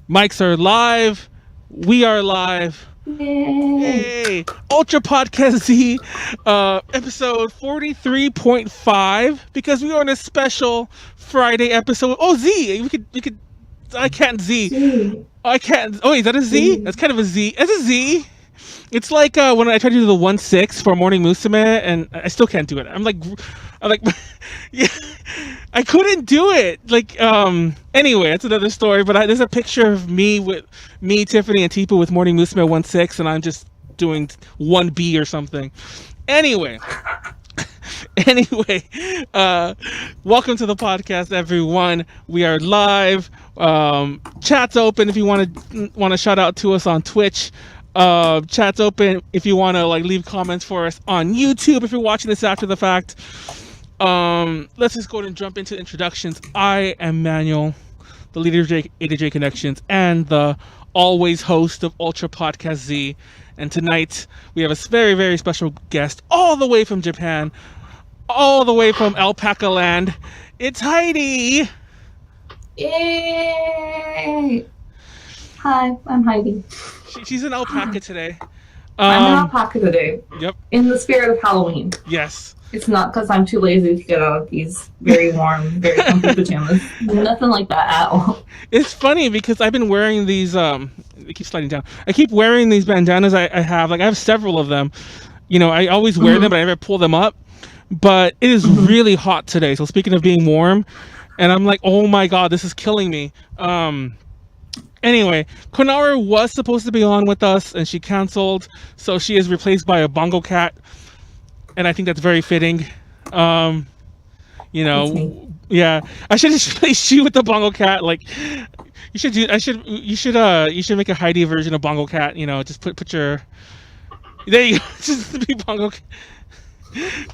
Mics are live. We are live. Yay! Hey, Ultra Podcast Z, episode 43.5, because we are on a special Friday episode. Oh, Z, we could. I can't Z. Gee. I can't. Oh, is that a Z? Z. That's kind of a Z. It's a Z. It's like when I tried to do the 1/6 for Morning Musume, and I still can't do it. I'm like, yeah, I couldn't do it. Like, anyway, that's another story. But there's a picture of me with Tiffany, and Tipu with Morning Musume 1/6, and I'm just doing 1B or something. Anyway, welcome to the podcast, everyone. We are live. Chat's open if you want to shout out to us on Twitch. Chat's open if you want to leave comments for us on YouTube if you're watching this after the fact. Let's just go ahead and jump into introductions. I am Manuel, the leader of A2J Connections and the always host of Ultra Podcast Z. And tonight we have a very, very special guest all the way from Japan, all the way from Alpaca Land. It's Heidi. Yay! Hi, I'm Heidi. She's an alpaca today. I'm an alpaca today. Yep. In the spirit of Halloween. Yes. It's not because I'm too lazy to get out of these very warm, very comfy pajamas. Nothing like that at all. It's funny because I've been wearing these. It keeps sliding down. I keep wearing these bandanas. I have several of them. You know, I always wear them, but I never pull them up. But it is really hot today. So speaking of being warm, and I'm like, oh my god, this is killing me. Anyway, Konara was supposed to be on with us, and she canceled, so she is replaced by a bongo cat, and I think that's very fitting. Yeah, I should just replace you with the bongo cat. Like, you should make a Heidi version of bongo cat. You know, just put your there you go, just be bongo cat.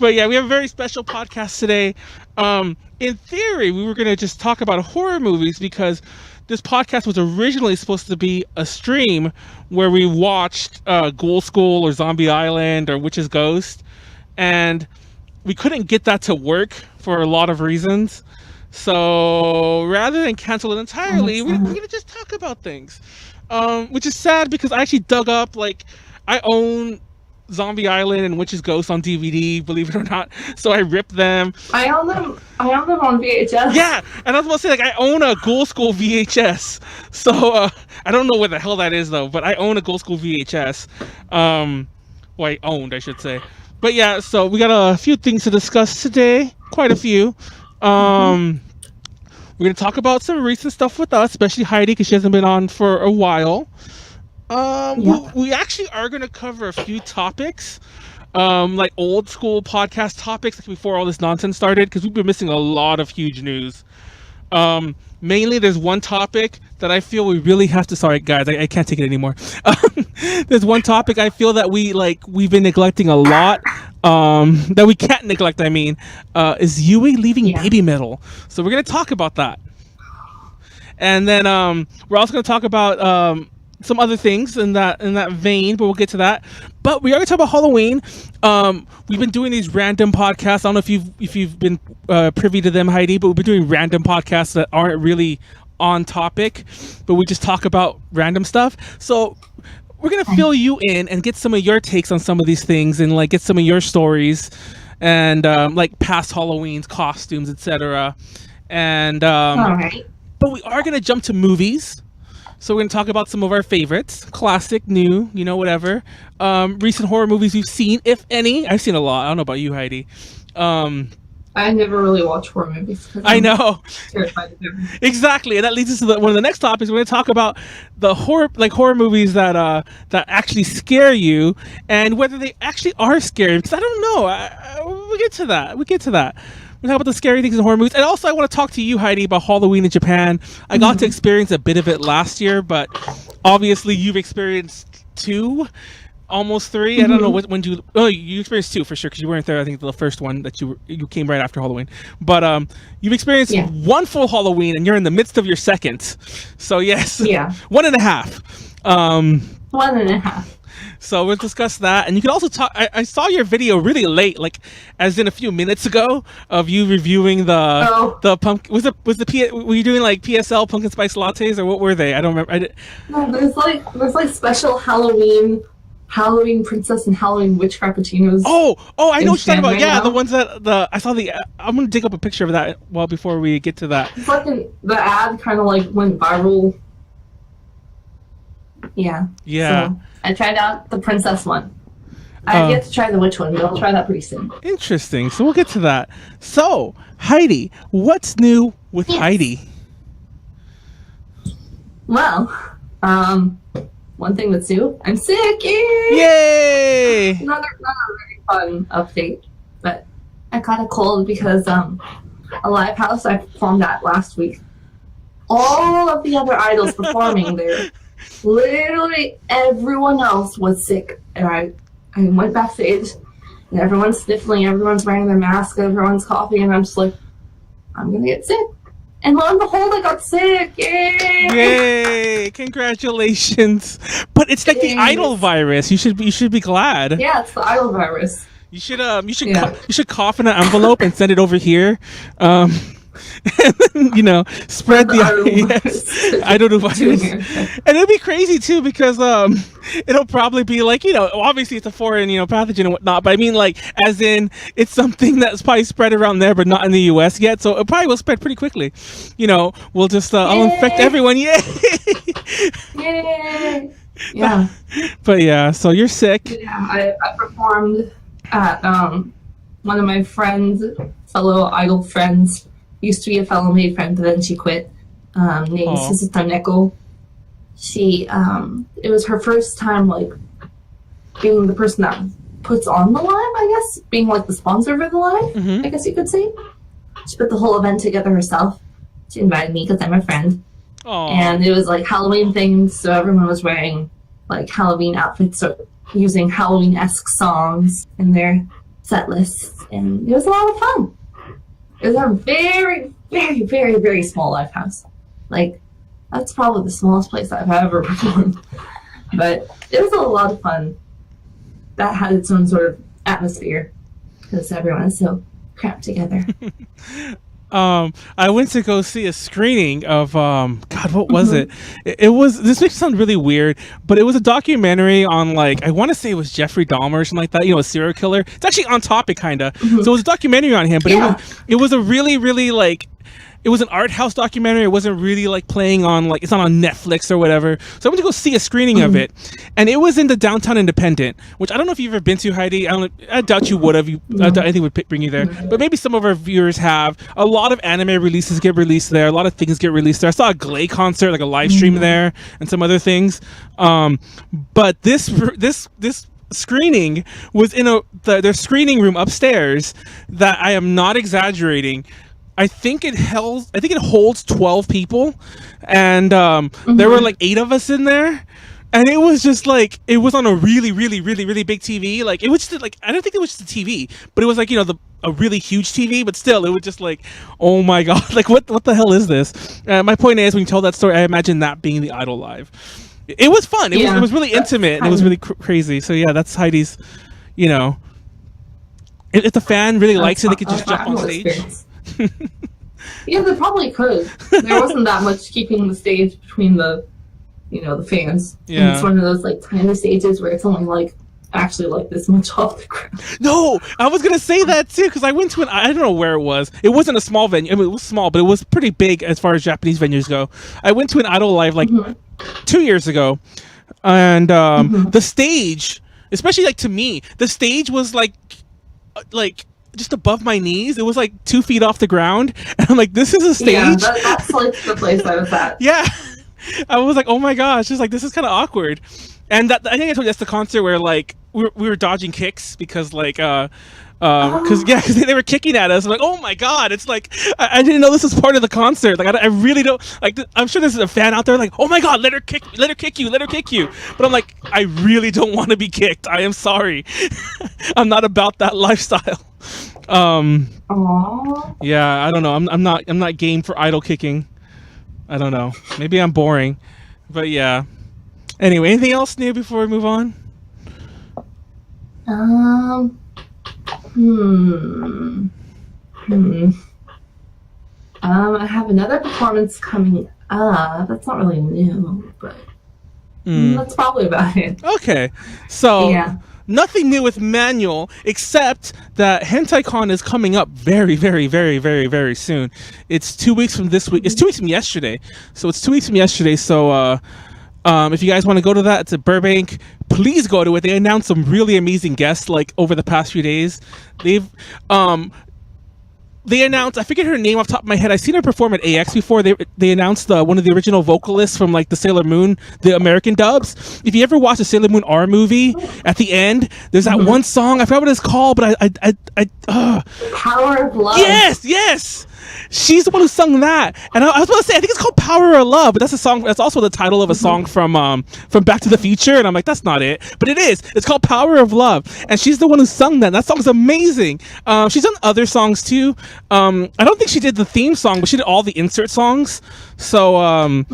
But yeah, we have a very special podcast today. In theory, we were gonna just talk about horror movies because this podcast was originally supposed to be a stream where we watched Ghoul School or Zombie Island or Witch's Ghost, and we couldn't get that to work for a lot of reasons. So rather than cancel it entirely, we're going to just talk about things, which is sad because I actually dug up, I own Zombie Island and Witch's Ghost on DVD, believe it or not. So I ripped them. I own them on VHS. Yeah, and I was about to say, I own a Ghoul School VHS. So I don't know where the hell that is though, but I own a Ghoul School VHS. I owned, I should say. But yeah, so we got a few things to discuss today. Quite a few. We're gonna talk about some recent stuff with us, especially Heidi, because she hasn't been on for a while. We actually are going to cover a few topics, like old school podcast topics, like before all this nonsense started, because we've been missing a lot of huge news. Mainly, there's one topic that I feel we really have to. Sorry, guys, I can't take it anymore. There's one topic I feel that we've been neglecting a lot. That we can't neglect. I mean, is Yui leaving BABYMETAL? So we're going to talk about that, and then we're also going to talk about some other things in that vein, but we'll get to that. But we are going to talk about Halloween. We've been doing these random podcasts. I don't know if you've been privy to them, Heidi, but we've been doing random podcasts that aren't really on topic, but we just talk about random stuff. So we're going to fill you in and get some of your takes on some of these things and get some of your stories and past Halloweens, costumes, etc. And all right. But we are going to jump to movies. So we're going to talk about some of our favorites, classic, new, whatever. Recent horror movies we've seen, if any. I've seen a lot. I don't know about you, Heidi. I never really watch horror movies. I know. Terrified of them. Exactly, and that leads us to one of the next topics. We're going to talk about the horror movies that actually scare you, and whether they actually are scary. Because I don't know. We'll get to that. We talk about the scary things in horror movies. And also I want to talk to you, Heidi, about Halloween in Japan. I got to experience a bit of it last year, but obviously you've experienced 2, almost 3. I don't know when you experienced 2 for sure, because you weren't there. I think the first one that you came right after Halloween. But you've experienced 1 full Halloween, and you're in the midst of your second. So yes, 1.5. 1.5. So we'll discuss that, and you can also talk. I saw your video really late, like as in a few minutes ago, of you reviewing the pumpkin. Were you doing like PSL pumpkin spice lattes, or what were they? I don't remember. No, there's like special Halloween princess and Halloween witch frappuccinos. Oh, I know what you're talking about. Right Yeah, now. the ones that I saw I'm gonna dig up a picture of that before we get to that. It's like the ad kind of like went viral. Yeah. Yeah. So I tried out the princess one. I have yet to try the witch one, but I'll try that pretty soon. Interesting. So we'll get to that. So Heidi, what's new with Heidi? Well, one thing that's new, I'm sick. Yay! Another very fun update, but I caught a cold because a live house I performed at last week. All of the other idols performing there, literally everyone else was sick, and I went backstage, and everyone's sniffling, everyone's wearing their mask, everyone's coughing, and I'm just like, I'm gonna get sick. And lo and behold, I got sick! Yay! Yay! Congratulations! But it's like the idol virus. You should be glad. Yeah, it's the idol virus. You should cough in an envelope and send it over here. And then, spread the idol virus. And it'll be crazy too, because it'll probably be like, obviously it's a foreign pathogen and whatnot, but I mean, like, as in it's something that's probably spread around there but not in the US yet, so it probably will spread pretty quickly. We'll just I'll infect everyone. Yay! Yay! Yeah. But yeah, so you're sick. Yeah, I performed at one of my fellow idol friends, used to be a fellow maid friend, but then she quit, named Sister Neko. She it was her first time like being the person that puts on the live, I guess, being like the sponsor for the live, I guess you could say. She put the whole event together herself. She invited me because I'm a friend. Aww. And it was like Halloween themed, so everyone was wearing like Halloween outfits or using Halloween-esque songs in their set lists, and it was a lot of fun. It was a very, very, very, very small live house. Like, that's probably the smallest place I've ever performed. But it was a lot of fun. That had its own sort of atmosphere, because everyone is so cramped together. I went to go see a screening of God, what was it? It was, this makes it sound really weird, but it was a documentary on, like, I want to say it was Jeffrey Dahmer or something like that, a serial killer. It's actually on topic, kind of. So it was a documentary on him, but it was a really, really, like, it was an art house documentary. It wasn't really like playing on, like, it's not on Netflix or whatever. So I went to go see a screening of it, and it was in the Downtown Independent, which I don't know if you've ever been to, Heidi. I doubt you would have. I think it would bring you there, but maybe some of our viewers have. A lot of anime releases get released there. A lot of things get released there. I saw a Glay concert, like a live stream there, and some other things. But this screening was in their screening room upstairs. That I am not exaggerating. I think it holds 12 people, and there were like 8 of us in there, and it was just like, it was on a really, really, really, really big TV. Like, it was just like, I don't think it was just a TV, but it was like, a really huge TV, but still, it was just like, oh my god, like what the hell is this? My point is, when you tell that story, I imagine that being the Idol Live. It was fun. It was really intimate, and it was really crazy. So yeah, that's Heidi's. If the fan really likes it, they could just jump on stage. Yeah, they probably could. There wasn't that much keeping the stage between the fans. Yeah. And it's one of those like tiny stages where it's only like actually like this much off the ground. No, I was gonna say that too, because I went to I don't know where it was. It wasn't a small venue. I mean, it was small, but it was pretty big as far as Japanese venues go. I went to an Idol Live like 2 years ago, and the stage, especially like to me, the stage was like just above my knees. It was like 2 feet off the ground, and I'm like, this is a stage. Yeah, that's like the place I was at. Yeah, I was like, oh my gosh, just like, this is kind of awkward. And I think I told you that's the concert where like we were dodging kicks because like because they were kicking at us. I'm like, oh my god, it's like I didn't know this was part of the concert. Like I really don't like. I'm sure there's a fan out there like, oh my god, let her kick you. But I'm like, I really don't want to be kicked. I am sorry. I'm not about that lifestyle. Aww. Yeah, I don't know. I'm not game for idol kicking. I don't know. Maybe I'm boring, but yeah. Anyway, anything else new before we move on? Um. I have another performance coming up. That's not really new, but that's probably about it. Okay, so Yeah. nothing new with Manuel, except that HentaiCon is coming up very, very, very, very, very soon. It's 2 weeks from this week. It's 2 weeks from yesterday. So it's 2 weeks from yesterday. So if you guys want to go to that, it's at Burbank. Please go to it. They announced some really amazing guests like over the past few days. They announced, I forget her name off the top of my head. I've seen her perform at AX before. They announced one of the original vocalists from like the Sailor Moon, the American dubs. If you ever watch the Sailor Moon R movie, at the end, there's that one song. I forgot what it's called, but Power of Love. Yes. She's the one who sung that, and I was about to say I think it's called "Power of Love," but that's a song. That's also the title of a song from Back to the Future, and I'm like, that's not it, but it is. It's called "Power of Love," and she's the one who sung that. That song's amazing. She's done other songs too. I don't think she did the theme song, but she did all the insert songs. So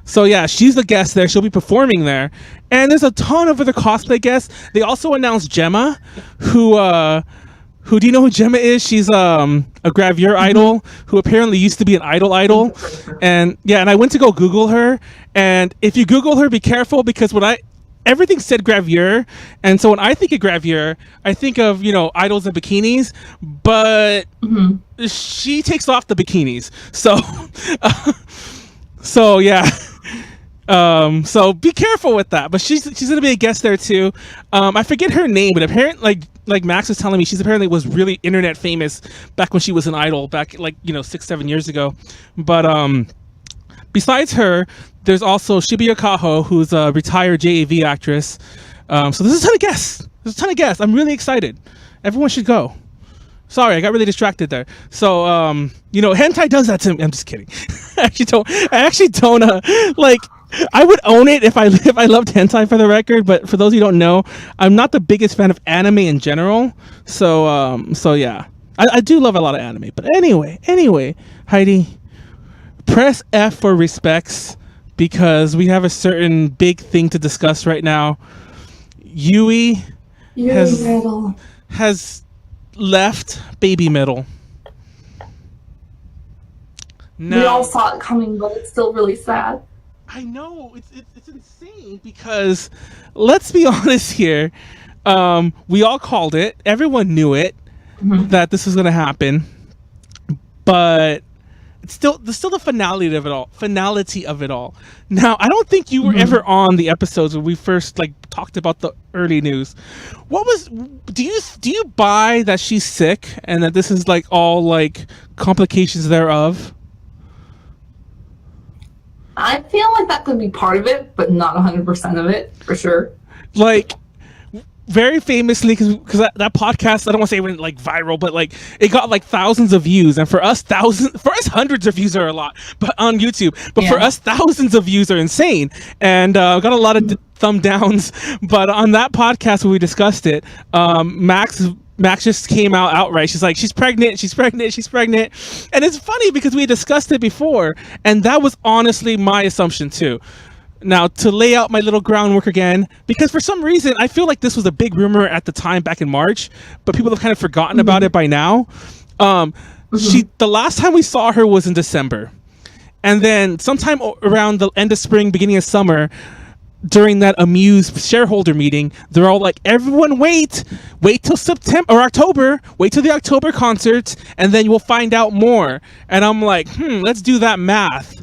so yeah, she's the guest there. She'll be performing there, and there's a ton of other cosplay guests. They also announced Gemma, who do you know who Gemma is? She's a gravure idol who apparently used to be an idol. And yeah, and I went to go Google her. And if you Google her, be careful, because everything said gravure. And so when I think of gravure, I think of, idols in bikinis, but she takes off the bikinis. So, so yeah. So be careful with that, but she's gonna be a guest there too. I forget her name, but apparently like Max was telling me, she's apparently was really internet famous back when she was an idol back 6-7 years ago. But besides her, there's also Shibuya Kaho, who's a retired JAV actress. So there's a ton of guests. I'm really excited. Everyone should go. Sorry, I got really distracted there. So, hentai does that to me. I'm just kidding. I actually don't I would own it if I loved hentai, for the record, but for those who don't know, I'm not the biggest fan of anime in general. So yeah. I do love a lot of anime. But anyway, Heidi, press F for respects, because we have a certain big thing to discuss right now. Yui has left BABYMETAL. We all saw it coming, but it's still really sad. I know, it's insane, because let's be honest here. We all called it. Everyone knew it, that this was going to happen. But it's still the finality of it all. Now, I don't think you were ever on the episodes when we first talked about the early news. Do you buy that she's sick and that this is all complications thereof? I feel like that could be part of it, but not 100% of it, for sure. Very famously, because that podcast, I don't want to say it went viral, but it got thousands of views, and for us hundreds of views are a lot, but on YouTube. But for us, thousands of views are insane, and got a lot of thumb downs. But on that podcast when we discussed it, Max just came out outright. She's like, she's pregnant. And it's funny because we had discussed it before, and that was honestly my assumption too. Now, to lay out my little groundwork again, because for some reason, I feel like this was a big rumor at the time back in March, but people have kind of forgotten about it by now. The last time we saw her was in December. And then sometime around the end of spring, beginning of summer, during that Amuse shareholder meeting, they're all like, everyone wait till September or October, wait till the October concerts, and then you'll find out more. And I'm like, let's do that math.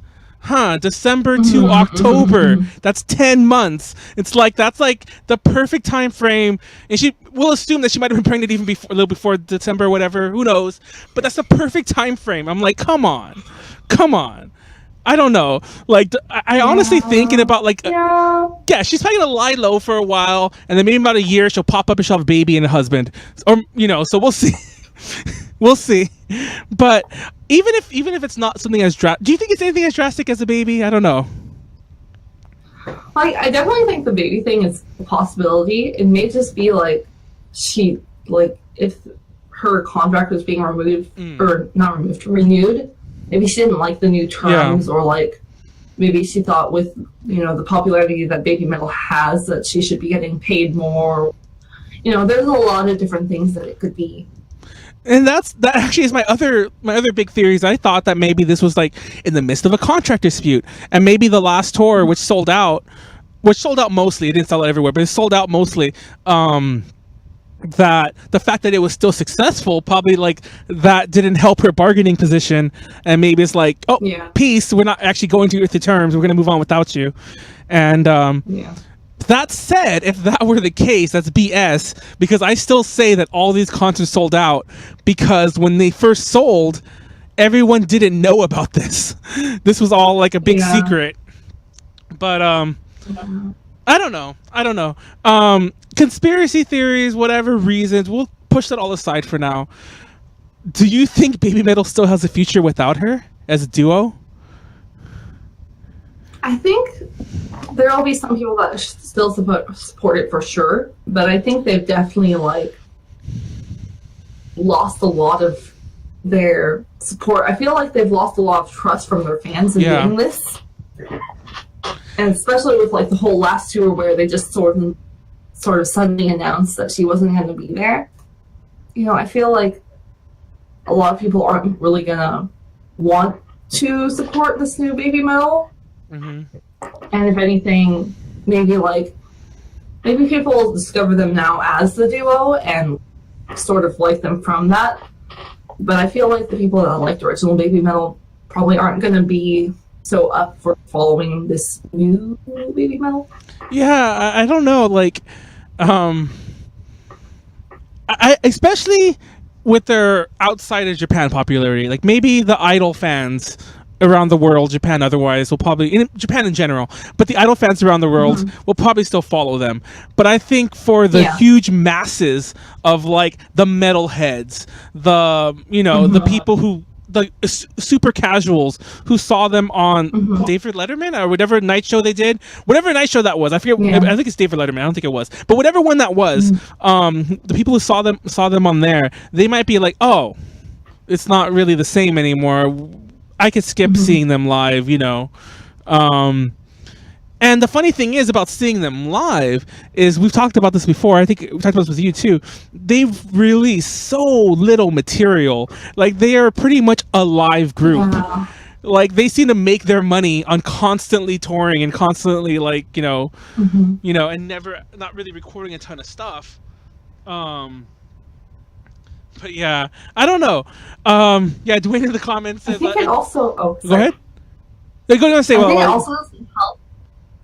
December to October. That's 10 months. It's that's the perfect time frame. And we'll assume that she might have been pregnant even a little before December or whatever. Who knows? But that's the perfect time frame. I'm like, come on. I don't know. I honestly thinking about she's probably gonna lie low for a while, and then maybe about a year she'll pop up and she'll have a baby and a husband, or so we'll see. We'll see. But even if it's not something as do you think it's anything as drastic as a baby? I don't know. I definitely think the baby thing is a possibility. It may just be she if her contract was being removed or not removed, renewed. Maybe she didn't like the new terms, or maybe she thought with the popularity that BABYMETAL has, that she should be getting paid more. You know, there's a lot of different things that it could be. And that actually is my other big theories. I thought that maybe this was like in the midst of a contract dispute, and maybe the last tour, which sold out mostly, it didn't sell out everywhere, but it sold out mostly. That the fact that it was still successful, probably like that didn't help her bargaining position, and maybe it's like, oh, Yeah. peace, we're not actually going to the terms, we're going to move on without you. And Yeah. that said, if that were the case, that's BS, because I still say that all these concerts sold out because when they first sold, everyone didn't know about this. This was all like a big secret. But I don't know. Conspiracy theories, whatever reasons, we'll push that all aside for now. Do you think BABYMETAL still has a future without her as a duo? I think there'll be some people that still support it for sure, but I think they've definitely like lost a lot of their support. I feel like they've lost a lot of trust from their fans in doing this, and especially with like the whole last tour where they just sort of suddenly announced that she wasn't going to be there. You know, I feel like a lot of people aren't really gonna want to support this new BABYMETAL. Mm-hmm. And if anything, maybe people will discover them now as the duo and sort of like them from that. But I feel like the people that liked original BABYMETAL probably aren't going to be so up for following this new BABYMETAL. Yeah, I don't know. Like, I especially with their outside of Japan popularity, like maybe the idol fans around the world, Japan otherwise, will probably, in Japan in general, but the idol fans around the world will probably still follow them. But I think for the huge masses of like the metalheads, the, you know, the people who, the super casuals who saw them on David Letterman or whatever night show they did, whatever night show that was, I forget. I think it's David Letterman. I don't think it was, but whatever one that was, the people who saw them on there, they might be like, oh, it's not really the same anymore. I could skip seeing them live, you know. And the funny thing is about seeing them live is, we've talked about this before, I think we talked about this with you too, they've released so little material. Like, they are pretty much a live group. Yeah. Like, they seem to make their money on constantly touring and constantly, like, you know, and not really recording a ton of stuff. But yeah, I don't know. Yeah, Dwayne in the comments says, I think it also... Oh, go ahead. Go ahead and say, I think it also doesn't help.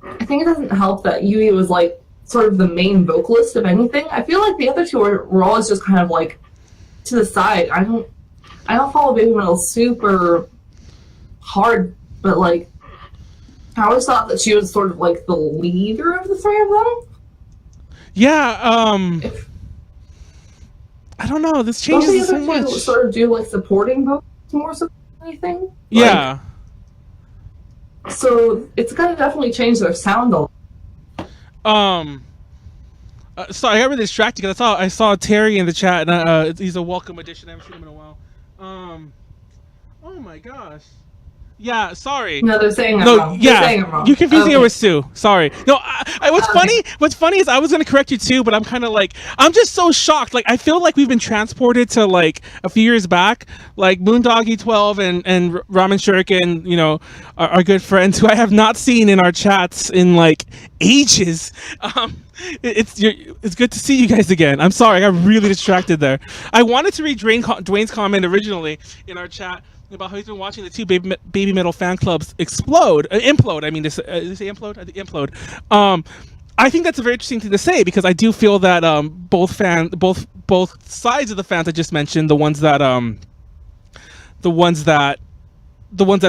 I think it doesn't help that Yui was like sort of the main vocalist of anything. I feel like the other two were always just kind of like to the side. I don't follow BABYMETAL super hard, but like I always thought that she was sort of like the leader of the three of them. Yeah, I don't know. This changes so much. Sort of do like supporting vocals more so than anything. Yeah. Like, so it's gonna definitely change their sound a lot. Sorry, I got really distracted because I saw Terry in the chat, and he's a welcome addition. I haven't seen him in a while. Oh my gosh. Yeah, sorry. No, they're saying I'm wrong. Yeah, saying I'm wrong. You're confusing it with Sue. Sorry. No, what's funny is I was going to correct you too, but I'm kind of like, I'm just so shocked. Like, I feel like we've been transported to like a few years back, like Moondoggy 12 and Ramen Shuriken, you know, our good friends who I have not seen in our chats in like ages. It's good to see you guys again. I'm sorry, I got really distracted there. I wanted to read Dwayne's comment originally in our chat about how he's been watching the two BABYMETAL fan clubs implode. I mean, did I say implode? I think implode. I think that's a very interesting thing to say, because I do feel that both sides of the fans I just mentioned, the ones that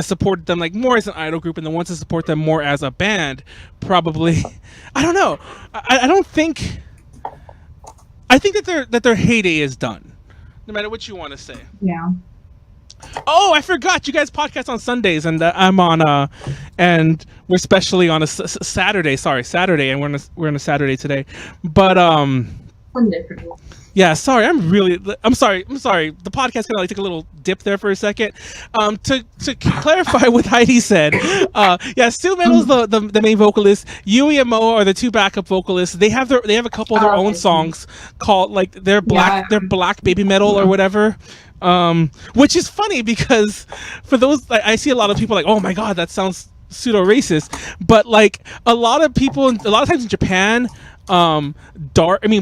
supported them like more as an idol group and the ones that support them more as a band, probably, I don't know. I think that their heyday is done, no matter what you want to say. Yeah. Oh, I forgot. You guys podcast on Sundays, and I'm on and we're especially on a Saturday. Sorry, Saturday, and we're on a Saturday today. But Sunday for you. yeah. Sorry, I'm sorry. The podcast kind of like took a little dip there for a second. To clarify what Heidi said, Stu Metal's the main vocalist. Yui and Moa are the two backup vocalists. They have a couple of their own songs called like they're black baby metal or whatever. Which is funny because for those, I see a lot of people like, oh my god, that sounds pseudo racist, but like a lot of times in Japan,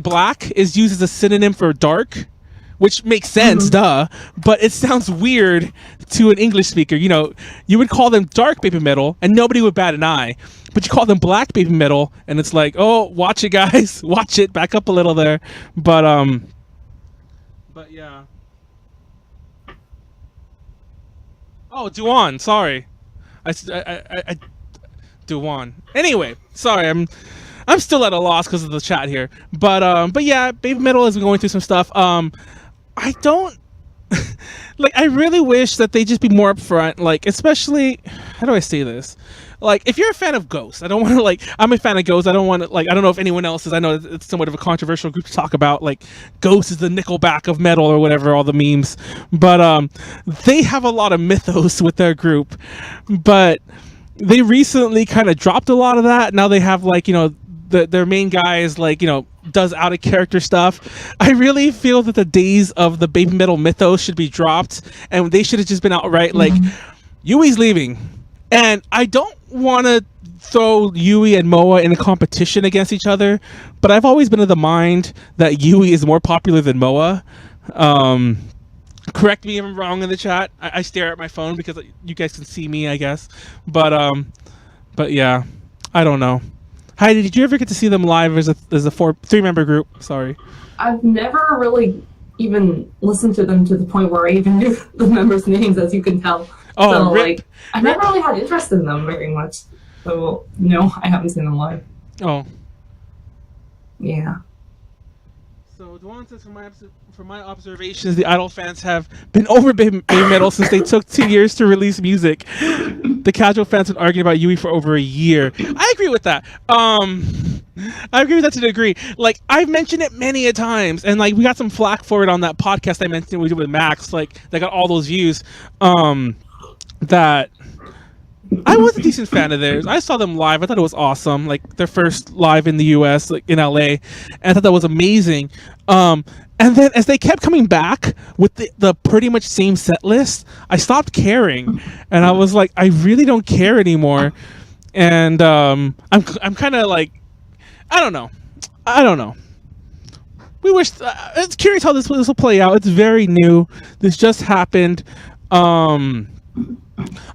black is used as a synonym for dark, which makes sense, duh, but it sounds weird to an English speaker. You know, you would call them dark baby metal and nobody would bat an eye, but you call them black baby metal and it's like, oh, watch it guys, watch it, back up a little there. But yeah. Oh, Duan, sorry. I Duan. Anyway, sorry, I'm still at a loss because of the chat here. But yeah, baby metal is going through some stuff. I don't like. I really wish that they just be more upfront. Like, especially, how do I say this? Like, if you're a fan of Ghost, I don't want to like. I'm a fan of Ghost. I don't want to like. I don't know if anyone else is. I know it's somewhat of a controversial group to talk about. Like, Ghost is the Nickelback of metal or whatever. All the memes, but they have a lot of mythos with their group, but they recently kind of dropped a lot of that. Now they have like, you know, their main guy is like, you know, does out of character stuff. I really feel that the days of the baby metal mythos should be dropped, and they should have just been outright like, Yui's leaving. And I don't want to throw Yui and Moa in a competition against each other, but I've always been of the mind that Yui is more popular than Moa. Correct me if I'm wrong in the chat. I stare at my phone because you guys can see me, I guess. But yeah, I don't know. Heidi, did you ever get to see them live as a 3-member group? Sorry. I've never really even listened to them to the point where I even knew the members' names, as you can tell. Oh, so, rip. like, I've never really had interest in them very much. So, no, I haven't seen them live. Oh. Yeah. So, Dwan says, from my observations, the Idol fans have been over baby metal since they took 2 years to release music. The casual fans have been arguing about Yui for over a year. I agree with that. I agree with that to a degree. Like, I've mentioned it many a times, and like we got some flack for it on that podcast I mentioned we did with Max. Like, they got all those views. That I was a decent fan of theirs. I saw them live. I thought it was awesome. Like their first live in the US, like in LA, and I thought that was amazing. And then as they kept coming back with the pretty much same set list, I stopped caring, and I was like, I really don't care anymore. And I'm kind of like, I don't know. We wish. It's curious how this will play out. It's very new. This just happened.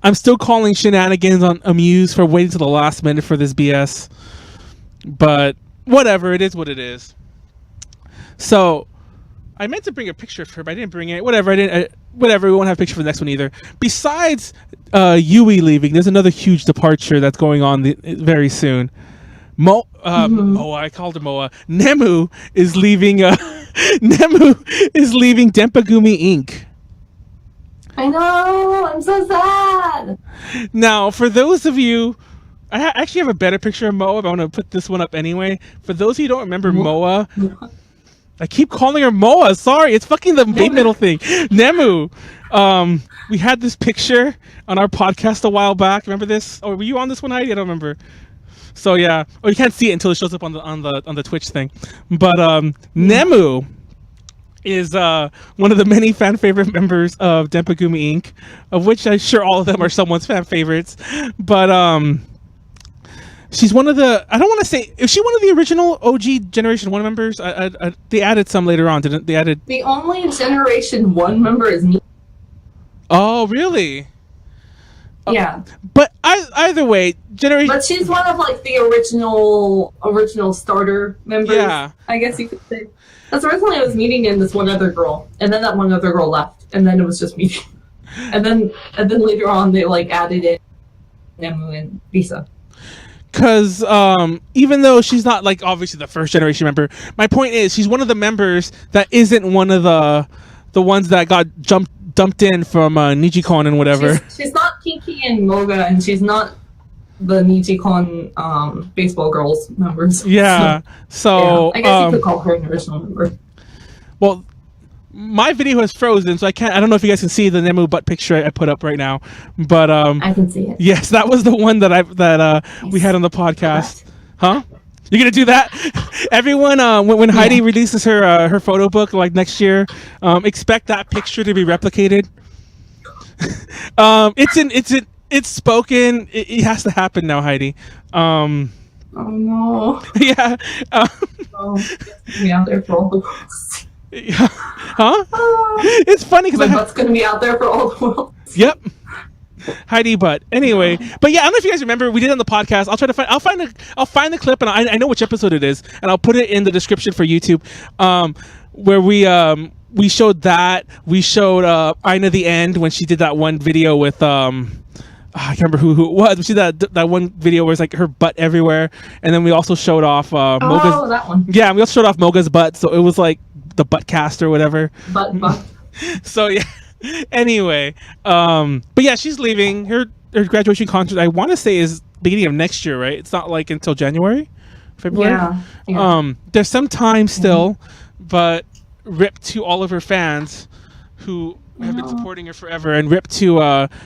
I'm still calling shenanigans on Amuse for waiting to the last minute for this BS. But whatever, it is what it is. So I meant to bring a picture of her, but I didn't bring it. Whatever, whatever, we won't have a picture for the next one either. Besides Yui leaving, there's another huge departure that's going on very soon. Moa, I called her Moa. Nemu is leaving. Nemu is leaving Dempagumi.inc. I know. I'm so sad. Now, for those of you, I actually have a better picture of Moa, but I want to put this one up anyway. For those of you who don't remember Moa, I keep calling her Moa. Sorry, it's fucking the baby metal thing. Nemu. We had this picture on our podcast a while back. Remember this? Or were you on this one, Heidi? I don't remember. So yeah, or you can't see it until it shows up on the Twitch thing. But Nemu is one of the many fan favorite members of Dempagumi.inc, of which I'm sure all of them are someone's fan favorites. But she's one of the, I don't want to say, is she one of the original OG Generation 1 members? They added some later on, didn't they? Added the only Generation 1 member is me. Oh, really? Yeah. But either way, Generation... But she's one of, like, the original starter members, yeah. I guess you could say. That's originally I was meeting in this one other girl, and then that one other girl left, and then it was just me. and then later on, they, like, added in Nemu and Visa. Because even though she's not, like, obviously the first generation member, my point is she's one of the members that isn't one of the ones that got dumped in from Nijicon and whatever. She's not Kiki and Moga, and she's not the Nijicon baseball girls members. Yeah. So yeah. I guess you could call her an original member. Well, my video has frozen, so I don't know if you guys can see the Nemu butt picture I put up right now, but I can see it. yes, that was the one that we had on the podcast. Huh? You're gonna do that? Everyone, when Heidi releases her photo book like next year, expect that picture to be replicated. It's spoken. It has to happen now, Heidi. Oh no. Yeah. It's gonna be out there for all the world. Yeah. Huh? It's funny because my butt's gonna be out there for all the world. Yep. Heidi butt. Anyway, but yeah, I don't know if you guys remember, we did it on the podcast. I'll try to find. I'll find the clip, and I know which episode it is, and I'll put it in the description for YouTube. Where we showed that. We showed Ina the end when she did that one video with I can't remember who it was. We see that one video where it's like her butt everywhere, and then we also showed off Moga's. That one. Yeah, we also showed off Moga's butt, so it was like the butt cast or whatever. Butt. So yeah. Anyway, but yeah, she's leaving. Her graduation concert, I want to say, is beginning of next year, right? It's not like until January, February. Yeah. There's some time still, but rip to all of her fans who have been supporting her forever, and rip to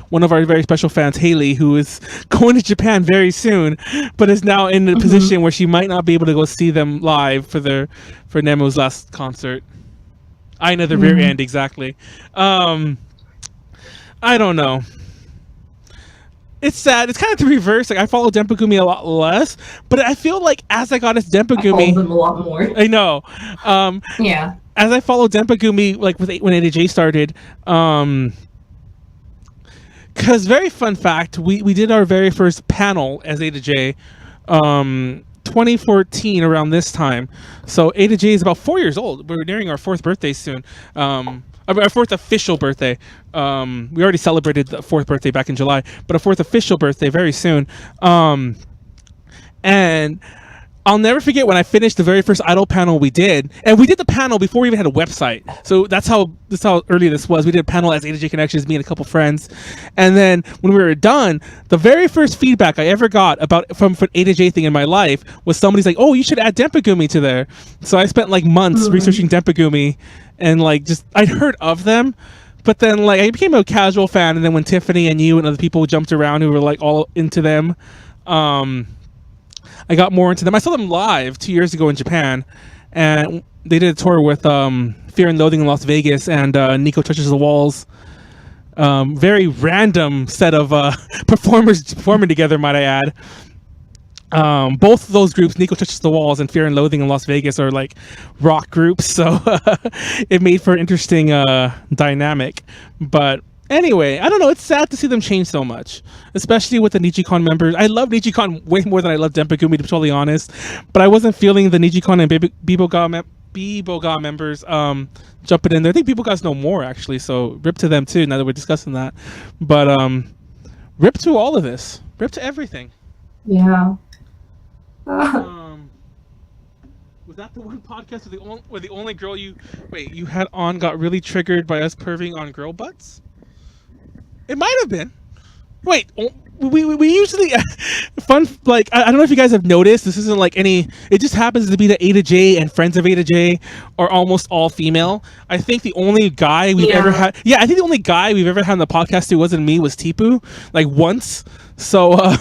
one of our very special fans, Haley, who is going to Japan very soon, but is now in a position where she might not be able to go see them live for Nemu's last concert. I know the rear end, exactly. I don't know. It's sad. It's kind of the reverse. Like, I follow Dempagumi a lot less, but I feel like as I got into Dempagumi, I follow them a lot more. I know. Yeah. As I followed Dempagumi, like when AJ started, because very fun fact, we did our very first panel as AJ, 2014 around this time. So AJ is about 4 years old. We're nearing our 4th birthday soon. Our 4th official birthday. We already celebrated the 4th birthday back in July, but a 4th official birthday very soon. And I'll never forget when I finished the very first Idol panel we did, and we did the panel before we even had a website. So that's how early this was. We did a panel as AJ Connections, me and a couple friends, and then when we were done, the very first feedback I ever got from AJ thing in my life was somebody's like, "Oh, you should add Dempagumi to there." So I spent like months researching Dempagumi, and like I'd heard of them, but then like I became a casual fan, and then when Tiffany and you and other people jumped around who were like all into them, I got more into them. I saw them live 2 years ago in Japan, and they did a tour with Fear and Loathing in Las Vegas and Nico Touches the Walls. Very random set of performers performing together, might I add. Both of those groups, Nico Touches the Walls and Fear and Loathing in Las Vegas, are like rock groups, so it made for an interesting dynamic. But anyway, I don't know. It's sad to see them change so much, especially with the Nijicon members. I love Nijicon way more than I love Dempagumi, to be totally honest. But I wasn't feeling the Nijicon and Biboga members jumping in there. I think Bibogas know more, actually, so rip to them too, now that we're discussing that. But rip to all of this. Rip to everything. Yeah. Was that the one podcast where the only girl you had on got really triggered by us perving on girl butts? It might have been. Wait, we usually fun, like, I don't know if you guys have noticed, this isn't like any, it just happens to be that A to J and friends of A to J are almost all female. I think the only guy we've ever had, I think the only guy we've ever had on the podcast who wasn't me was Tipu, like once. So I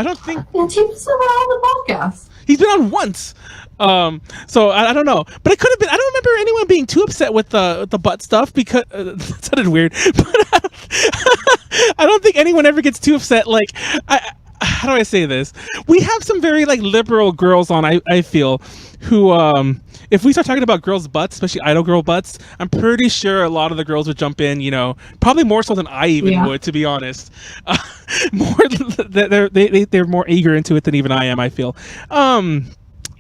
don't think Tipu's never on the podcast. He's been on once. So I don't know, but it could have been. I don't remember anyone being too upset with the butt stuff, because that sounded weird. But I don't think anyone ever gets too upset. Like, how do I say this? We have some very like liberal girls on. I feel who, if we start talking about girls' butts, especially idol girl butts, I'm pretty sure a lot of the girls would jump in. You know, probably more so than I even would, to be honest. They're more eager into it than even I am, I feel.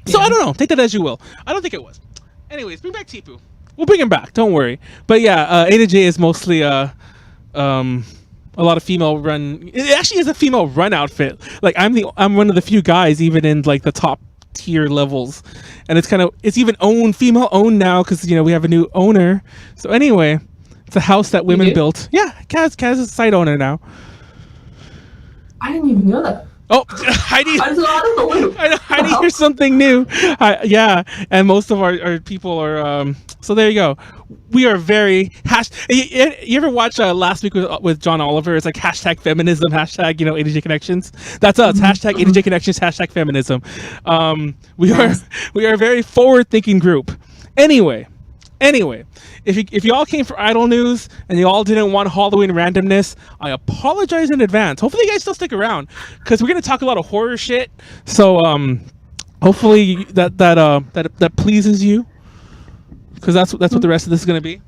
So I don't know. Take that as you will. I don't think it was. Anyways, bring back Tipu. We'll bring him back. Don't worry. But yeah, A to J is mostly a lot of female run. It actually is a female run outfit. Like I'm one of the few guys even in like the top tier levels, and it's even female owned now because we have a new owner. So anyway, it's a house that women built. Yeah, Kaz is a site owner now. I didn't even know that. Oh, Heidi. I was out of the loop. I know, Heidi, here's something new. Yeah, and most of our people are. So there you go. We are very You ever watch last week with John Oliver? It's like hashtag feminism, hashtag ADJ connections. That's us. Hashtag ADJ connections, hashtag feminism. We are a very forward thinking group. Anyway, if you all came for idle news and you all didn't want Halloween randomness, I apologize in advance. Hopefully you guys still stick around because we're gonna talk a lot of horror shit. So hopefully that pleases you, because that's what the rest of this is gonna be.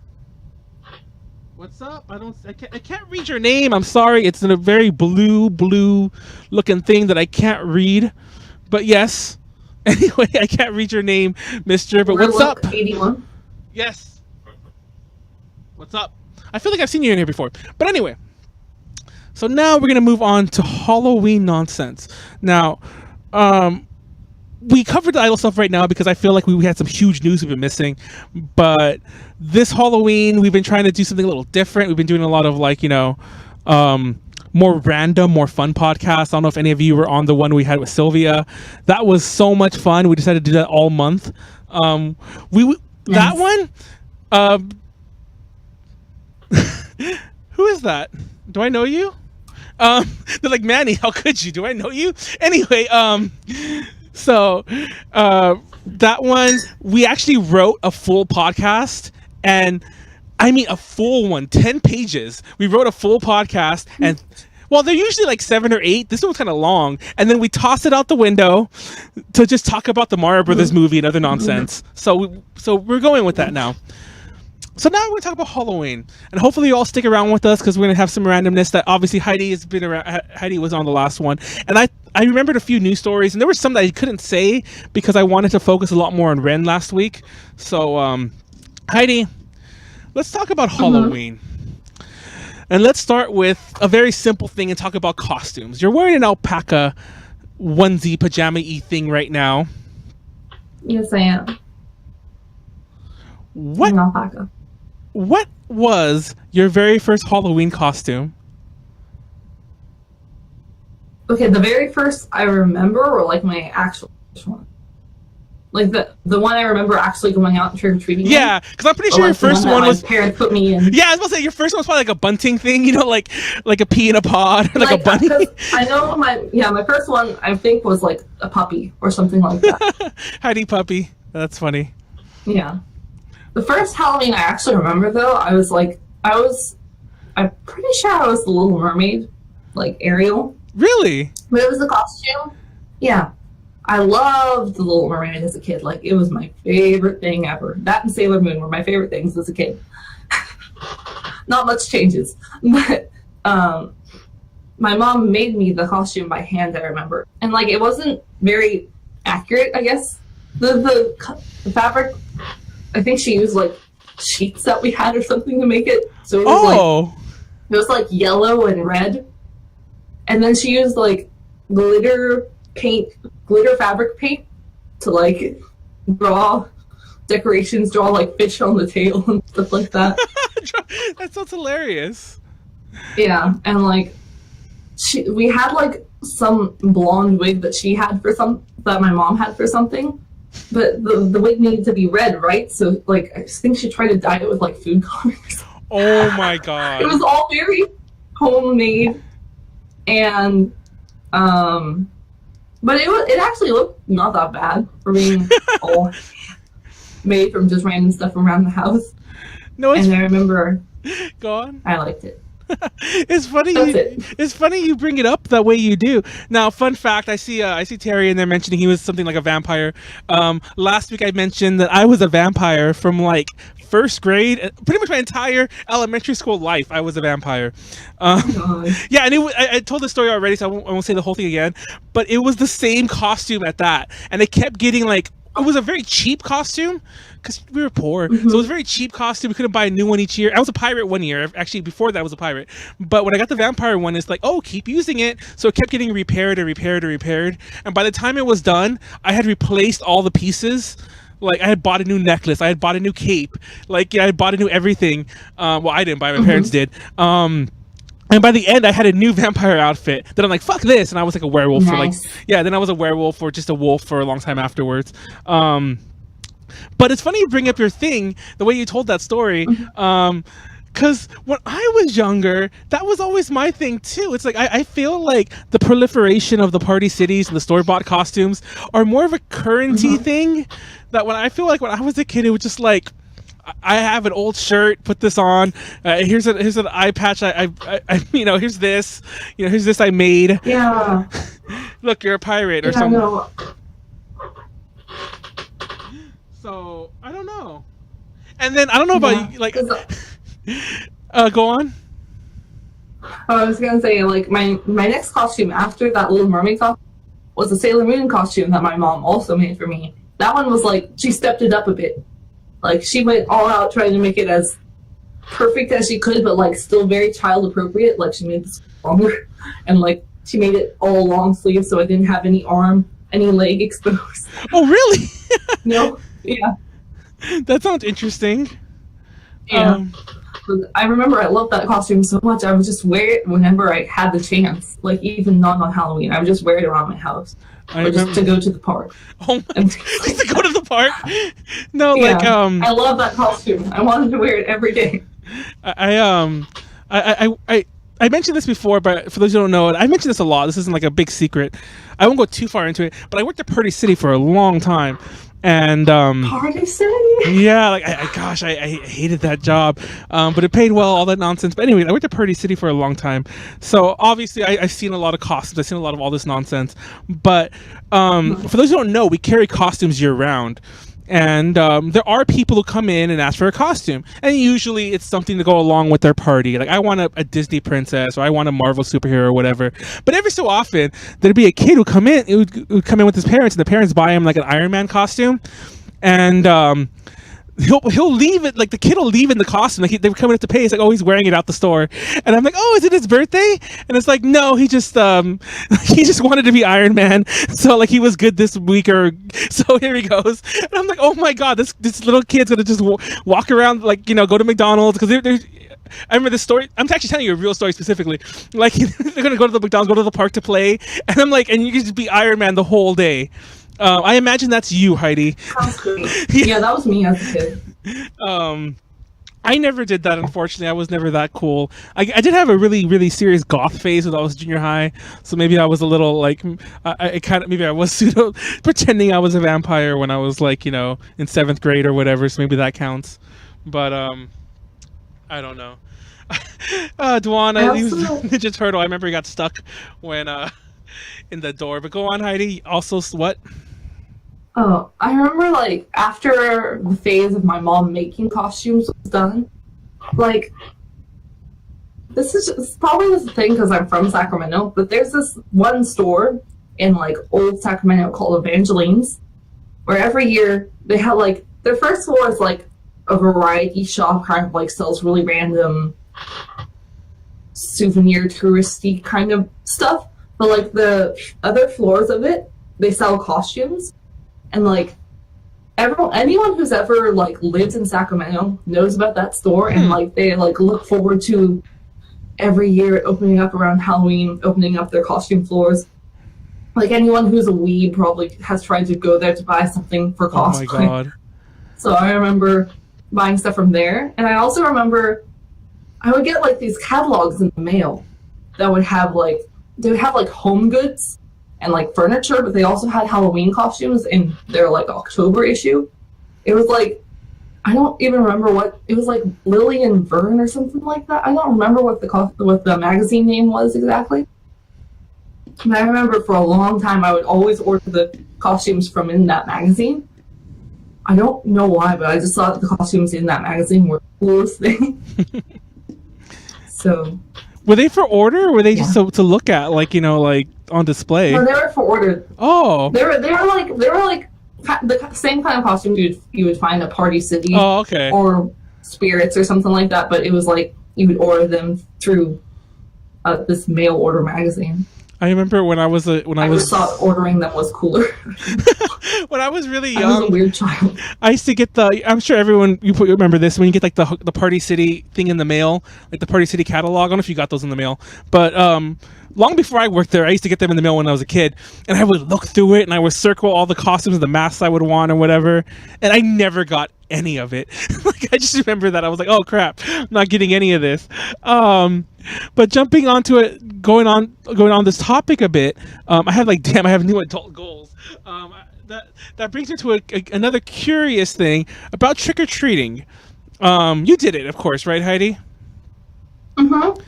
What's up? I can't read your name. I'm sorry. It's in a very blue looking thing that I can't read. But yes. Anyway, I can't read your name, Mister. But what's up? 81. Yes. What's up? I feel like I've seen you in here before. But anyway, so now we're going to move on to Halloween nonsense. Now, we covered the idol stuff right now because I feel like we had some huge news we've been missing. But this Halloween, we've been trying to do something a little different. We've been doing a lot of more random, more fun podcasts. I don't know if any of you were on the one we had with Sylvia. That was so much fun. We decided to do that all month. That one. Who is that? Do I know you? They're like, Manny, how could you? Do I know you? Anyway, so that one, we actually wrote a full podcast, and I mean a full one, 10 pages. We wrote a full podcast, and well, they're usually like 7 or 8. This one's kind of long, and then we toss it out the window to just talk about the Mario Brothers movie and other nonsense. So we're going with that now. So now we're going to talk about Halloween, and hopefully you all stick around with us because we're going to have some randomness. That obviously Heidi has been around. Heidi was on the last one, and I remembered a few news stories, and there were some that I couldn't say because I wanted to focus a lot more on Ren last week. So Heidi, let's talk about Halloween. And let's start with a very simple thing and talk about costumes. You're wearing an alpaca onesie pajama-y thing right now. Yes, I am. What? An alpaca. What was your very first Halloween costume? Okay, the very first I remember, or like my actual one? Like the one I remember actually going out and trick-or-treating. Yeah, because I'm pretty sure your first one was... my parents put me in. Yeah, I was about to say, your first one was probably like a bunting thing, like a pea in a pod, or like a bunny. I know my first one, I think, was like a puppy or something like that. Heidi Puppy. That's funny. Yeah. The first Halloween I actually remember, though, I'm pretty sure I was the Little Mermaid, like Ariel. Really? But it was a costume. Yeah. I loved the Little Mermaid as a kid. Like, it was my favorite thing ever. That and Sailor Moon were my favorite things as a kid. Not much changes. But my mom made me the costume by hand, I remember. And, like, it wasn't very accurate, I guess. The fabric, I think she used, like, sheets that we had or something to make it. So it was, like, yellow and red. And then she used, like, glitter fabric paint to, like, draw decorations, draw, like, fish on the tail and stuff like that. That sounds hilarious. Yeah, and, like, we had, like, some blonde wig that that my mom had for something. But the wig needed to be red, right? So, like, I think she tried to dye it with, like, food colors. Oh, my God. It was all very homemade. And, but it actually looked not that bad for being all made from just random stuff around the house. No, and I remember... Go on. I liked it. It's funny. It's funny you bring it up that way you do. Now, fun fact: I see Terry in there mentioning he was something like a vampire. Last week I mentioned that I was a vampire from like first grade, pretty much my entire elementary school life. I was a vampire. Yeah, and I told the story already, so I won't say the whole thing again. But it was the same costume at that, and it kept getting like. It was a very cheap costume because we were poor. Mm-hmm. So it was a very cheap costume. We couldn't buy a new one each year. I was a pirate one year. Actually, before that I was a pirate. But when I got the vampire one, it's like, oh, keep using it. So it kept getting repaired and repaired and repaired. And by the time it was done, I had replaced all the pieces. Like, I had bought a new necklace. I had bought a new cape. Like, yeah, I had bought a new everything. Well, I didn't buy it. My parents did. And And by the end, I had a new vampire outfit. Then I'm like, fuck this. And I was like a werewolf for like, yeah, then I was a werewolf or just a wolf for a long time afterwards. But it's funny you bring up your thing, the way you told that story. Because when I was younger, that was always my thing too. It's like, I feel like the proliferation of the party cities and the store-bought costumes are more of a currency thing. That when I feel like when I was a kid, it was just like, I have an old shirt. Put this on. Here's an eye patch. I here's this. Here's this I made. Yeah. Look, you're a pirate or something. No. So I don't know. And then I don't know about like. Go on. I was gonna say like my next costume after that Little Mermaid costume was a Sailor Moon costume that my mom also made for me. That one was like she stepped it up a bit. Like, she went all out trying to make it as perfect as she could, but, like, still very child-appropriate. Like, she made this longer, and, like, she made it all long sleeves so I didn't have any leg exposed. Oh, really? No? Yeah. That sounds interesting. Yeah. I remember I loved that costume so much. I would just wear it whenever I had the chance. Like, even not on Halloween. I would just wear it around my house. Just to go to the park. Oh my! To go to the park? No, yeah, like I love that costume. I wanted to wear it every day. I mentioned this before, but for those who don't know it, I mentioned this a lot. This isn't like a big secret. I won't go too far into it, but I worked at Party City for a long time. And Party City? Yeah, like I hated that job, but it paid well, all that nonsense. But anyway, I worked at Party City for a long time, so obviously I've seen a lot of costumes. I've seen a lot of all this nonsense. But for those who don't know, we carry costumes year round. And there are people who come in and ask for a costume, and usually it's something to go along with their party. Like, I want a Disney princess, or I want a Marvel superhero, or whatever. But every so often, there'd be a kid who'd come in with his parents, and the parents buy him like an Iron Man costume, and he'll leave it, like the kid will leave in the costume, like they're coming up to pay. It's like, oh, he's wearing it out the store, and I'm like, oh, is it his birthday? And it's like, no, he just wanted to be Iron Man, so like he was good this week, or so here he goes. And I'm like, oh my god, this little kid's gonna just walk around, like, go to McDonald's, because there's I remember this story. I'm actually telling you a real story specifically. Like, they're gonna go to the McDonald's, go to the park to play, and I'm like, and you can just be Iron Man the whole day. I imagine that's you, Heidi. Sounds great. Yeah, that was me as a kid. I never did that, unfortunately. I was never that cool. I did have a really, really serious goth phase when I was junior high, so maybe I was a little, like, maybe I was pseudo pretending I was a vampire when I was, like, in 7th grade or whatever, so maybe that counts. But, I don't know. Dwan, he was Ninja Turtle. I remember he got stuck when, in the door. But go on, Heidi. Also, what? Oh, I remember, like, after the phase of my mom making costumes was done, like, this is probably the thing because I'm from Sacramento, but there's this one store in, like, old Sacramento called Evangeline's, where every year they have, like, their first floor is, like, a variety shop, kind of, like, sells really random souvenir touristy kind of stuff, but, like, the other floors of it, they sell costumes. And, like, anyone who's ever, like, lived in Sacramento knows about that store, and, like, they, like, look forward to every year opening up around Halloween, opening up their costume floors. Like, anyone who's a weeb probably has tried to go there to buy something for cosplay. Oh, my God. So I remember buying stuff from there. And I also remember I would get, like, these catalogs in the mail that would have, like, they would have, like, home goods and, like, furniture, but they also had Halloween costumes in their, like, October issue. It was, like, I don't even remember what, it was, like, Lily and Vern or something like that. I don't remember what the magazine name was exactly. But I remember for a long time I would always order the costumes from in that magazine. I don't know why, but I just thought the costumes in that magazine were the coolest thing. So... Were they for order, or were they just to look at, like, like on display? No, they were for order. Oh. They were like the same kind of costumes you would find at Party City. Oh, okay. Or Spirits or something like that, but it was like you would order them through this mail order magazine. I remember when I was thought ordering them was cooler. when I was really young. I was a weird child. I used to get I'm sure everyone you remember this when you get like the Party City thing in the mail, like the Party City catalog. I don't know if you got those in the mail, but long before I worked there, I used to get them in the mail when I was a kid, and I would look through it and I would circle all the costumes, the masks I would want, or whatever, and I never got any of it. Like I just remember that I was like, oh crap, I'm not getting any of this. But jumping onto it, going on this topic a bit, I have new adult goals. That brings me to another curious thing about trick-or-treating. You did it, of course, right, Heidi? Mm-hmm.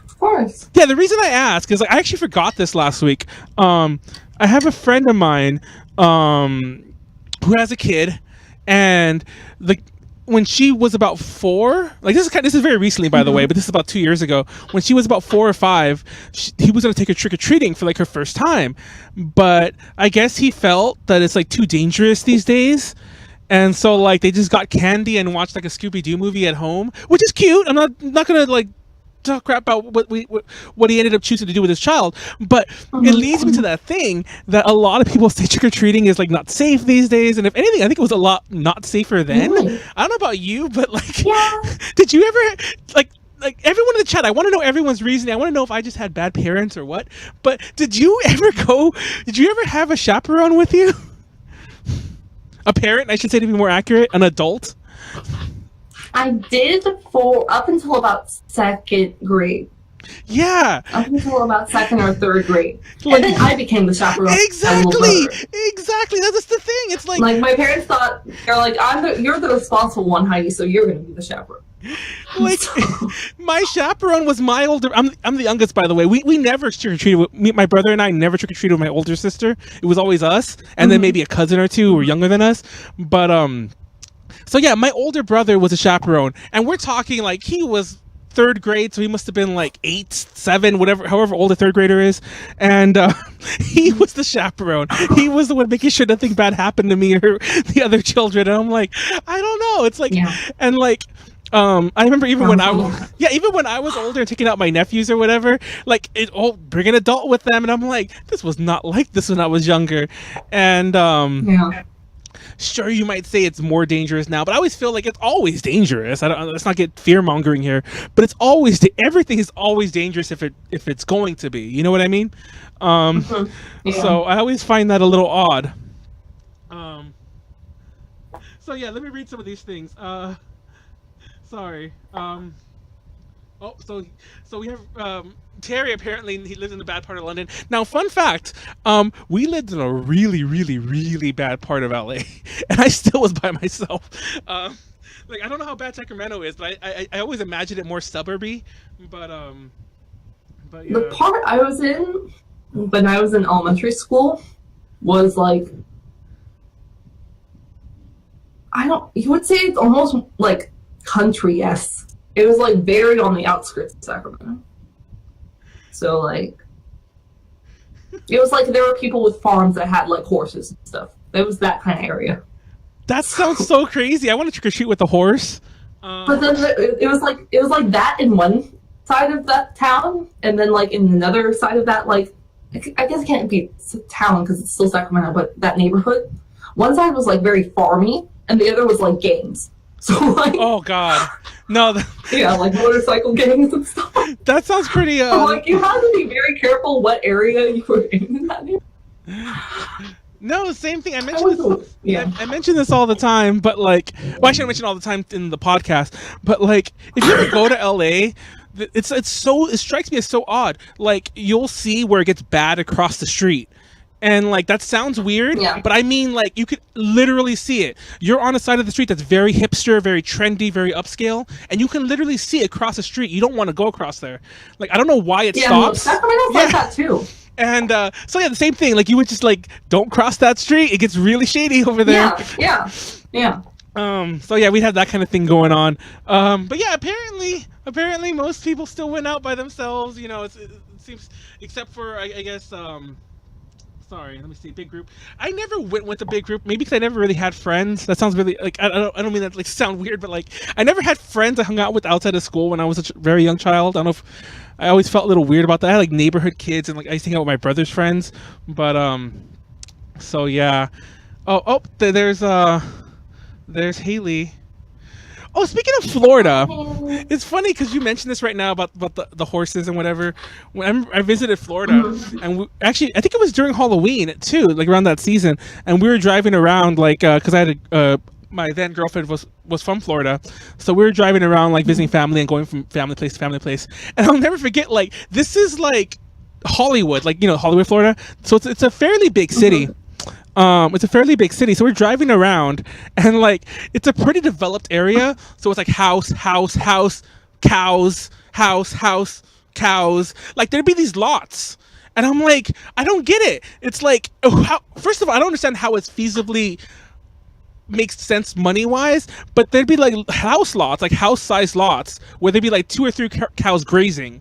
Of course. Yeah, the reason I ask is I actually forgot this last week. I have a friend of mine who has a kid, and when she was about 4, like this is very recently, by the way, but this is about 2 years ago. When she was about 4 or 5, he was going to take her trick-or-treating for like her first time, but I guess he felt that it's like too dangerous these days, and so like they just got candy and watched like a Scooby-Doo movie at home, which is cute. I'm not gonna like talk crap about what he ended up choosing to do with his child, but it leads me to that thing that a lot of people say trick-or-treating is like not safe these days, and if anything I think it was a lot not safer then. I don't know about you, but like did you ever like everyone in the chat, I want to know everyone's reasoning. I want to know if I just had bad parents or what, but did you ever have a chaperone with you? A parent, I should say, to be more accurate, an adult. I did for up until about 2nd grade. Yeah. Up until about 2nd or 3rd grade. And then I became the chaperone. Exactly. That's the thing. It's like my parents thought, they're like, you're the responsible one, Heidi, so you're going to be the chaperone. Like, my chaperone was my older. I'm the youngest, by the way. We never trick-or-treated. My brother and I never trick-or-treated with my older sister. It was always us, and then maybe a cousin or two who were younger than us. But so yeah, my older brother was a chaperone, and we're talking like he was 3rd grade, so he must have been like 8, 7, however old a 3rd grader is, and he was the chaperone. He was the one making sure nothing bad happened to me or the other children. And I'm like, I don't know. It's like, and like, I remember even when I was older and taking out my nephews or whatever, like bring an adult with them, and I'm like, this was not like this when I was younger, and sure, you might say it's more dangerous now, but I always feel like it's always dangerous. Let's not get fear-mongering here, but it's always everything is always dangerous if it's going to be. You know what I mean? So I always find that a little odd. So yeah, let me read some of these things. Sorry. So we have Terry. Apparently, he lives in the bad part of London. Now, fun fact: we lived in a really, really, really bad part of LA, and I still was by myself. Like I don't know how bad Sacramento is, but I always imagined it more suburby. But yeah. The part I was in when I was in elementary school was like, you would say it's almost like country-esque. It was like very on the outskirts of Sacramento. So like, it was like there were people with farms that had like horses and stuff. It was that kind of area. That sounds so crazy. I want to trick or treat with a horse. But then it was like that in one side of that town, and then like in another side of that, like I guess it can't be a town because it's still Sacramento, but that neighborhood. One side was like very farmy, and the other was like gangs. So like, oh god, no. Yeah, like motorcycle gangs and stuff. That sounds pretty. So, like you had to be very careful what area you were in that neighborhood. No, same thing. I mention this all the time, but like, well, I shouldn't mention all the time in the podcast. But like, if you ever go to LA, it strikes me as so odd. Like, you'll see where it gets bad across the street. And like that sounds weird, but I mean like you could literally see it. You're on a side of the street that's very hipster, very trendy, very upscale, and you can literally see it across the street. You don't want to go across there. Like I don't know why it stops. Sacramento's like that too. And so yeah, the same thing. Like you would just like don't cross that street. It gets really shady over there. Yeah. So yeah, we had that kind of thing going on. But yeah, apparently most people still went out by themselves. You know, it seems, except for I guess. Sorry, let me see. Big group. I never went with a big group. Maybe because I never really had friends. That sounds really like I don't mean that like to sound weird, but like I never had friends I hung out with outside of school when I was a very young child. I don't know if I always felt a little weird about that. I had like neighborhood kids, and like I used to hang out with my brother's friends. But so yeah. There's Haley. Oh, speaking of Florida, it's funny because you mentioned this right now about the horses and whatever. When I visited Florida, and actually, I think it was during Halloween too, like around that season, and we were driving around like because I had my then girlfriend was from Florida, so we were driving around like visiting family and going from family place to family place. And I'll never forget, like, this is like Hollywood, like, you know, Hollywood, Florida. So it's a fairly big city. It's a fairly big city, so we're driving around, and like it's a pretty developed area. So it's like house, cows. Like there'd be these lots, and I'm like, I don't get it. It's like, first of all, I don't understand how it's feasibly makes sense money wise, but there'd be like house lots, like house sized lots, where there'd be like 2 or 3 cows grazing.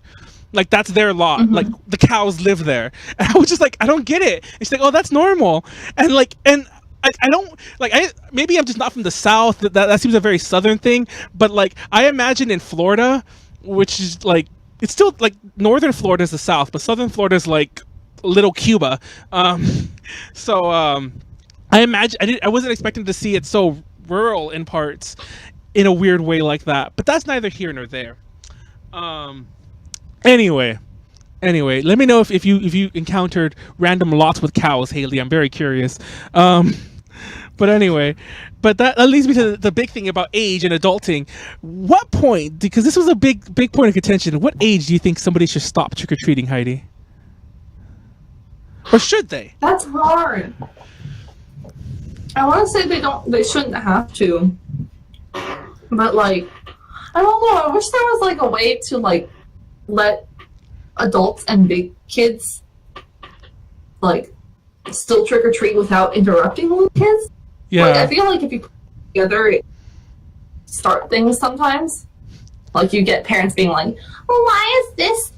Like that's their lot. Like the cows live there. And I was just like, I don't get it. It's like, oh, that's normal. And like, and I don't like, maybe I'm just not from the South. That seems a very Southern thing. But like, I imagine in Florida, which is like, it's still like Northern Florida is the South, but Southern Florida is like little Cuba. I imagine I wasn't expecting to see it so rural in parts in a weird way like that. But that's neither here nor there. Anyway, let me know if you encountered random lots with cows, Haley. I'm very curious. But anyway, that leads me to the big thing about age and adulting. What point? Because this was a big point of contention. What age do you think somebody should stop trick or treating, Heidi? Or should they? That's hard. I want to say they shouldn't have to, but like, I don't know. I wish there was like a way to like let adults and big kids like still trick or treat without interrupting little kids. Yeah. Like, I feel like if you put together, it start things sometimes. Like you get parents being like, "Well, why is this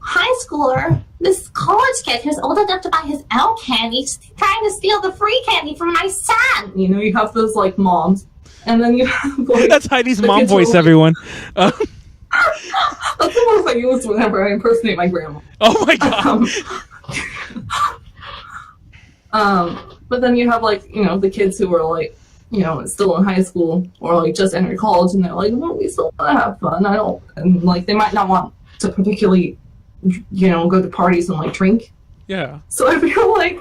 high schooler, this college kid who's old enough to buy his own candy, trying to steal the free candy from my son?" You know, you have those like moms, and then you have like, that's Heidi's mom voice, like, everyone. That's the voice I use whenever I impersonate my grandma. Oh my god. But then you have like, you know, the kids who are like, you know, still in high school or like just entered college, and they're like, "Well, we still want to have fun." And like they might not want to particularly, you know, go to parties and like drink. Yeah. So I feel like,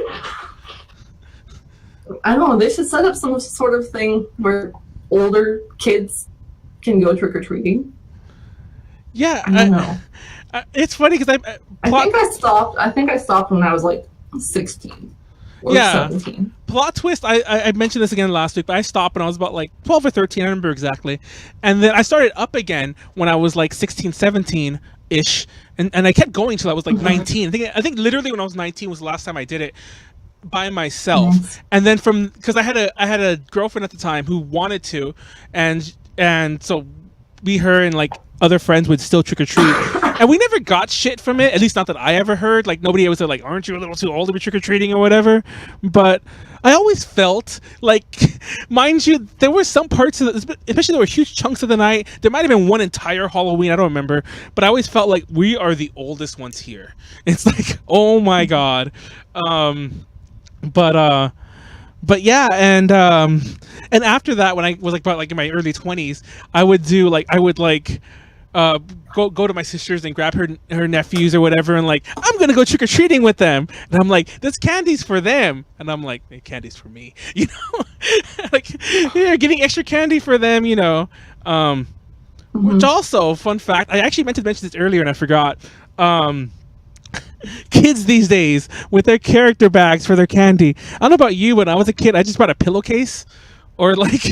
I don't know, they should set up some sort of thing where older kids can go trick or treating. Yeah, I don't know. It's funny because I think I stopped when I was like 16 or 17. Plot twist, I mentioned this again last week, but I stopped when I was about like 12 or 13, I remember exactly. And then I started up again when I was like 16, 17-ish. And I kept going till I was like 19. I think literally when I was 19 was the last time I did it by myself. Yes. And then because I had a girlfriend at the time who wanted to, and so her and like other friends would still trick or treat, and we never got shit from it. At least not that I ever heard. Like nobody ever said like, "Aren't you a little too old to be trick or treating" or whatever. But I always felt like, mind you, there were some parts of it, especially there were huge chunks of the night. There might have been one entire Halloween, I don't remember, but I always felt like we are the oldest ones here. It's like, oh my god. But yeah, and after that, when I was like about like in my early 20s, I would go to my sisters and grab her nephews or whatever, and like, I'm gonna go trick or treating with them, and I'm like, this candy's for them, and I'm like, hey, candy's for me, you know, like, yeah, getting extra candy for them, you know. Which also, fun fact, I actually meant to mention this earlier and I forgot. Kids these days with their character bags for their candy. I don't know about you, when I was a kid, I just brought a pillowcase. Or like,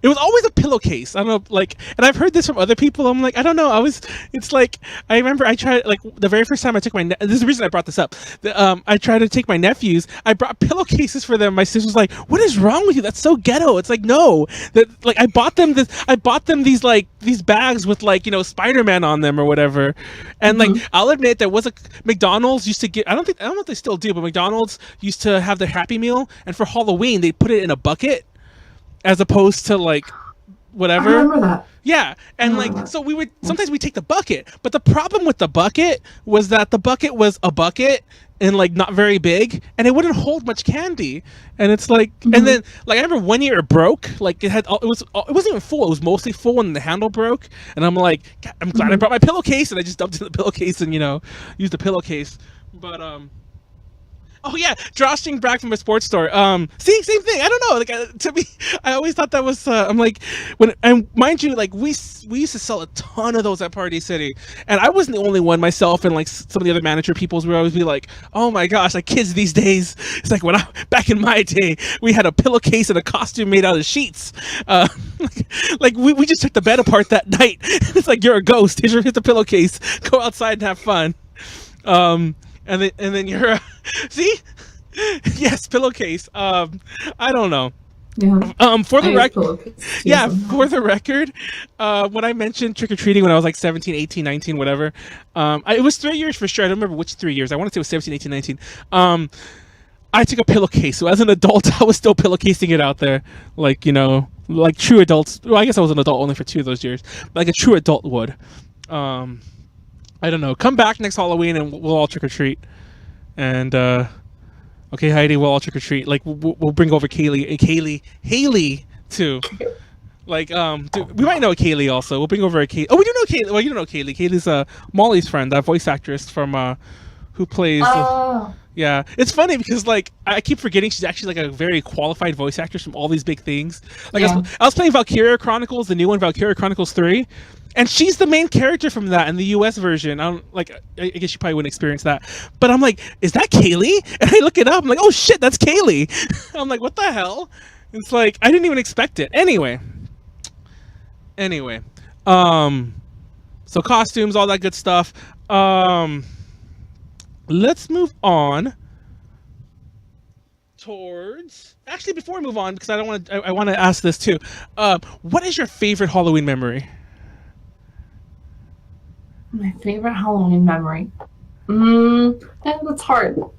it was always a pillowcase. I don't know, like, and I've heard this from other people. I'm like, I don't know. It's like, I remember I tried, like, the very first time I took this is the reason I brought this up. I tried to take my nephews. I brought pillowcases for them. My sister was like, "What is wrong with you? That's so ghetto." It's like, no, that like I bought them these bags with like, you know, Spider-Man on them or whatever. And like, I'll admit there was McDonald's used to get, I don't know if they still do, but McDonald's used to have their Happy Meal, and for Halloween they put it in a bucket, as opposed to like whatever. I remember that. Yeah, and like so we would sometimes we take the bucket, but the problem with the bucket was that the bucket was a bucket and like not very big, and it wouldn't hold much candy. And it's like, and then like I remember one year it broke. Like it wasn't even full. It was mostly full, and the handle broke. And I'm like, God, I'm glad I brought my pillowcase, and I just dumped it in the pillowcase and used the pillowcase. But oh yeah, drawstring back from a sports store. See, same thing. I don't know. Like to me, I always thought that was. I'm like, and mind you, like we used to sell a ton of those at Party City, and I wasn't the only one. Myself and like some of the other manager peoples would always be like, oh my gosh, like kids these days. It's like back in my day, we had a pillowcase and a costume made out of sheets. Like we just took the bed apart that night. It's like you're a ghost. Here's the pillowcase. Go outside and have fun. And then you're see, yes, pillowcase. I don't know. Yeah. For the record, when I mentioned trick or treating when I was like 17, 18, 19, whatever, it was 3 years for sure. I don't remember which 3 years. I want to say it was 17, 18, 19. I took a pillowcase. So as an adult, I was still pillowcasing it out there, like like true adults. Well, I guess I was an adult only for 2 of those years, like a true adult would. I don't know. Come back next Halloween and we'll all trick or treat. And okay, Heidi, we'll all trick or treat. Like we'll bring over Haley too. Like we might know Kaylee also. We'll bring over a Kaylee. Oh, we do know Kaylee. Well, you don't know Kaylee. Kaylee's Molly's friend, that voice actress from who plays. Yeah, it's funny because like I keep forgetting she's actually like a very qualified voice actress from all these big things. Like I was playing Valkyria Chronicles, the new one, Valkyria Chronicles 3. And she's the main character from that in the US version. I guess you probably wouldn't experience that. But I'm like, is that Kaylee? And I look it up. I'm like, oh shit, that's Kaylee. I'm like, what the hell? It's like, I didn't even expect it. Anyway. So costumes, all that good stuff. Let's move on towards... Actually, before we move on, because I want to ask this too. What is your favorite Halloween memory? My favorite Halloween memory. That's hard. Do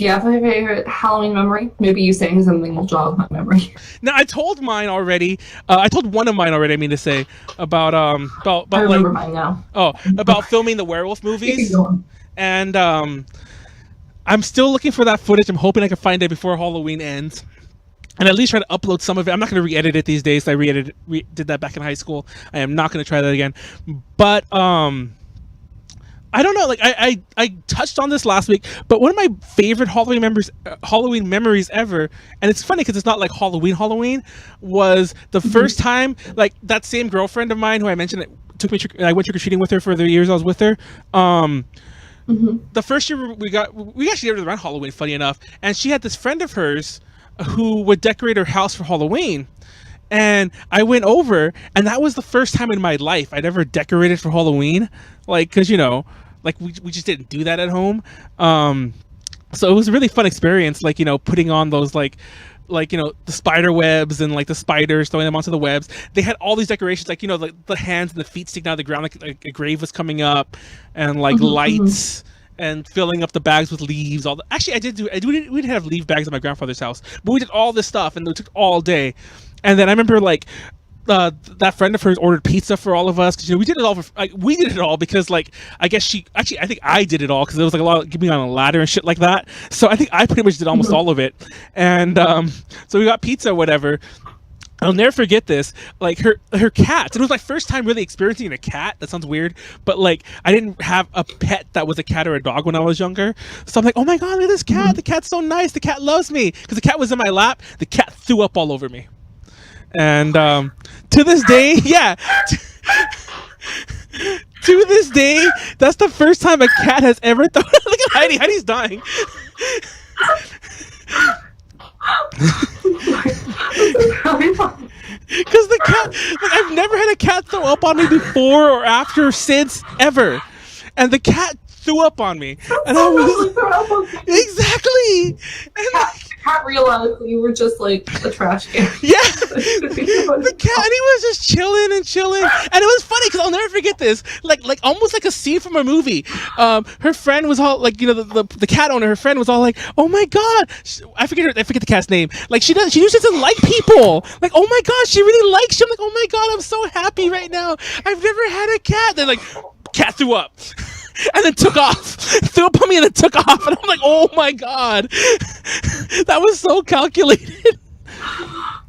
you have a favorite Halloween memory? Maybe you saying something will jog my memory. No, I told mine already. I told one of mine already. I mean to say about I remember mine now. Oh, about filming the werewolf movies. And I'm still looking for that footage. I'm hoping I can find it before Halloween ends. And at least try to upload some of it. I'm not going to re-edit it these days. I did that back in high school. I am not going to try that again. But I don't know. Like I touched on this last week. But one of my favorite Halloween memories ever, and it's funny because it's not like Halloween, was the first time like that same girlfriend of mine who I mentioned took me. I went trick or treating with her for the years I was with her. The first year we actually did it around Halloween. Funny enough, and she had this friend of hers who would decorate her house for Halloween. And I went over, and that was the first time in my life I'd ever decorated for Halloween. Like, because, like we just didn't do that at home. So it was a really fun experience, like, putting on those, like the spider webs and, like, the spiders, throwing them onto the webs. They had all these decorations, like, like the hands and the feet sticking out of the ground, like a grave was coming up, and, like, lights. And filling up the bags with leaves. Actually, we did have leaf bags at my grandfather's house, but we did all this stuff, and it took all day. And then I remember like that friend of hers ordered pizza for all of us because we did it all we did it all because like I think I did it all because there was like a lot of getting on a ladder and shit like that. So I think I pretty much did almost all of it. And so we got pizza, whatever. I'll never forget this. Like her cats. It was my first time really experiencing a cat. That sounds weird, but like I didn't have a pet that was a cat or a dog when I was younger. So I'm like, oh my god, look at this cat. The cat's so nice. The cat loves me. Because the cat was in my lap. The cat threw up all over me. And to this day, yeah. To this day, that's the first time a cat has ever thrown. Look at Heidi. Heidi's dying. Because the cat, like, I've never had a cat throw up on me before or after, since, ever. And the cat threw up on me. And I was exactly. And like, cat realized you were just like a trash can. Yeah, the cat, and he was just chilling, and it was funny because I'll never forget this. Like almost like a scene from a movie. Her friend was all like, the cat owner. Her friend was all like, "Oh my god," I forget the cat's name. Like she usually doesn't like people. Like, oh my god, she really likes you. I'm like, oh my god, I'm so happy right now. I've never had a cat. Then like, cat threw up. And then took off. Threw up on me and then took off. And I'm like, oh my god. That was so calculated.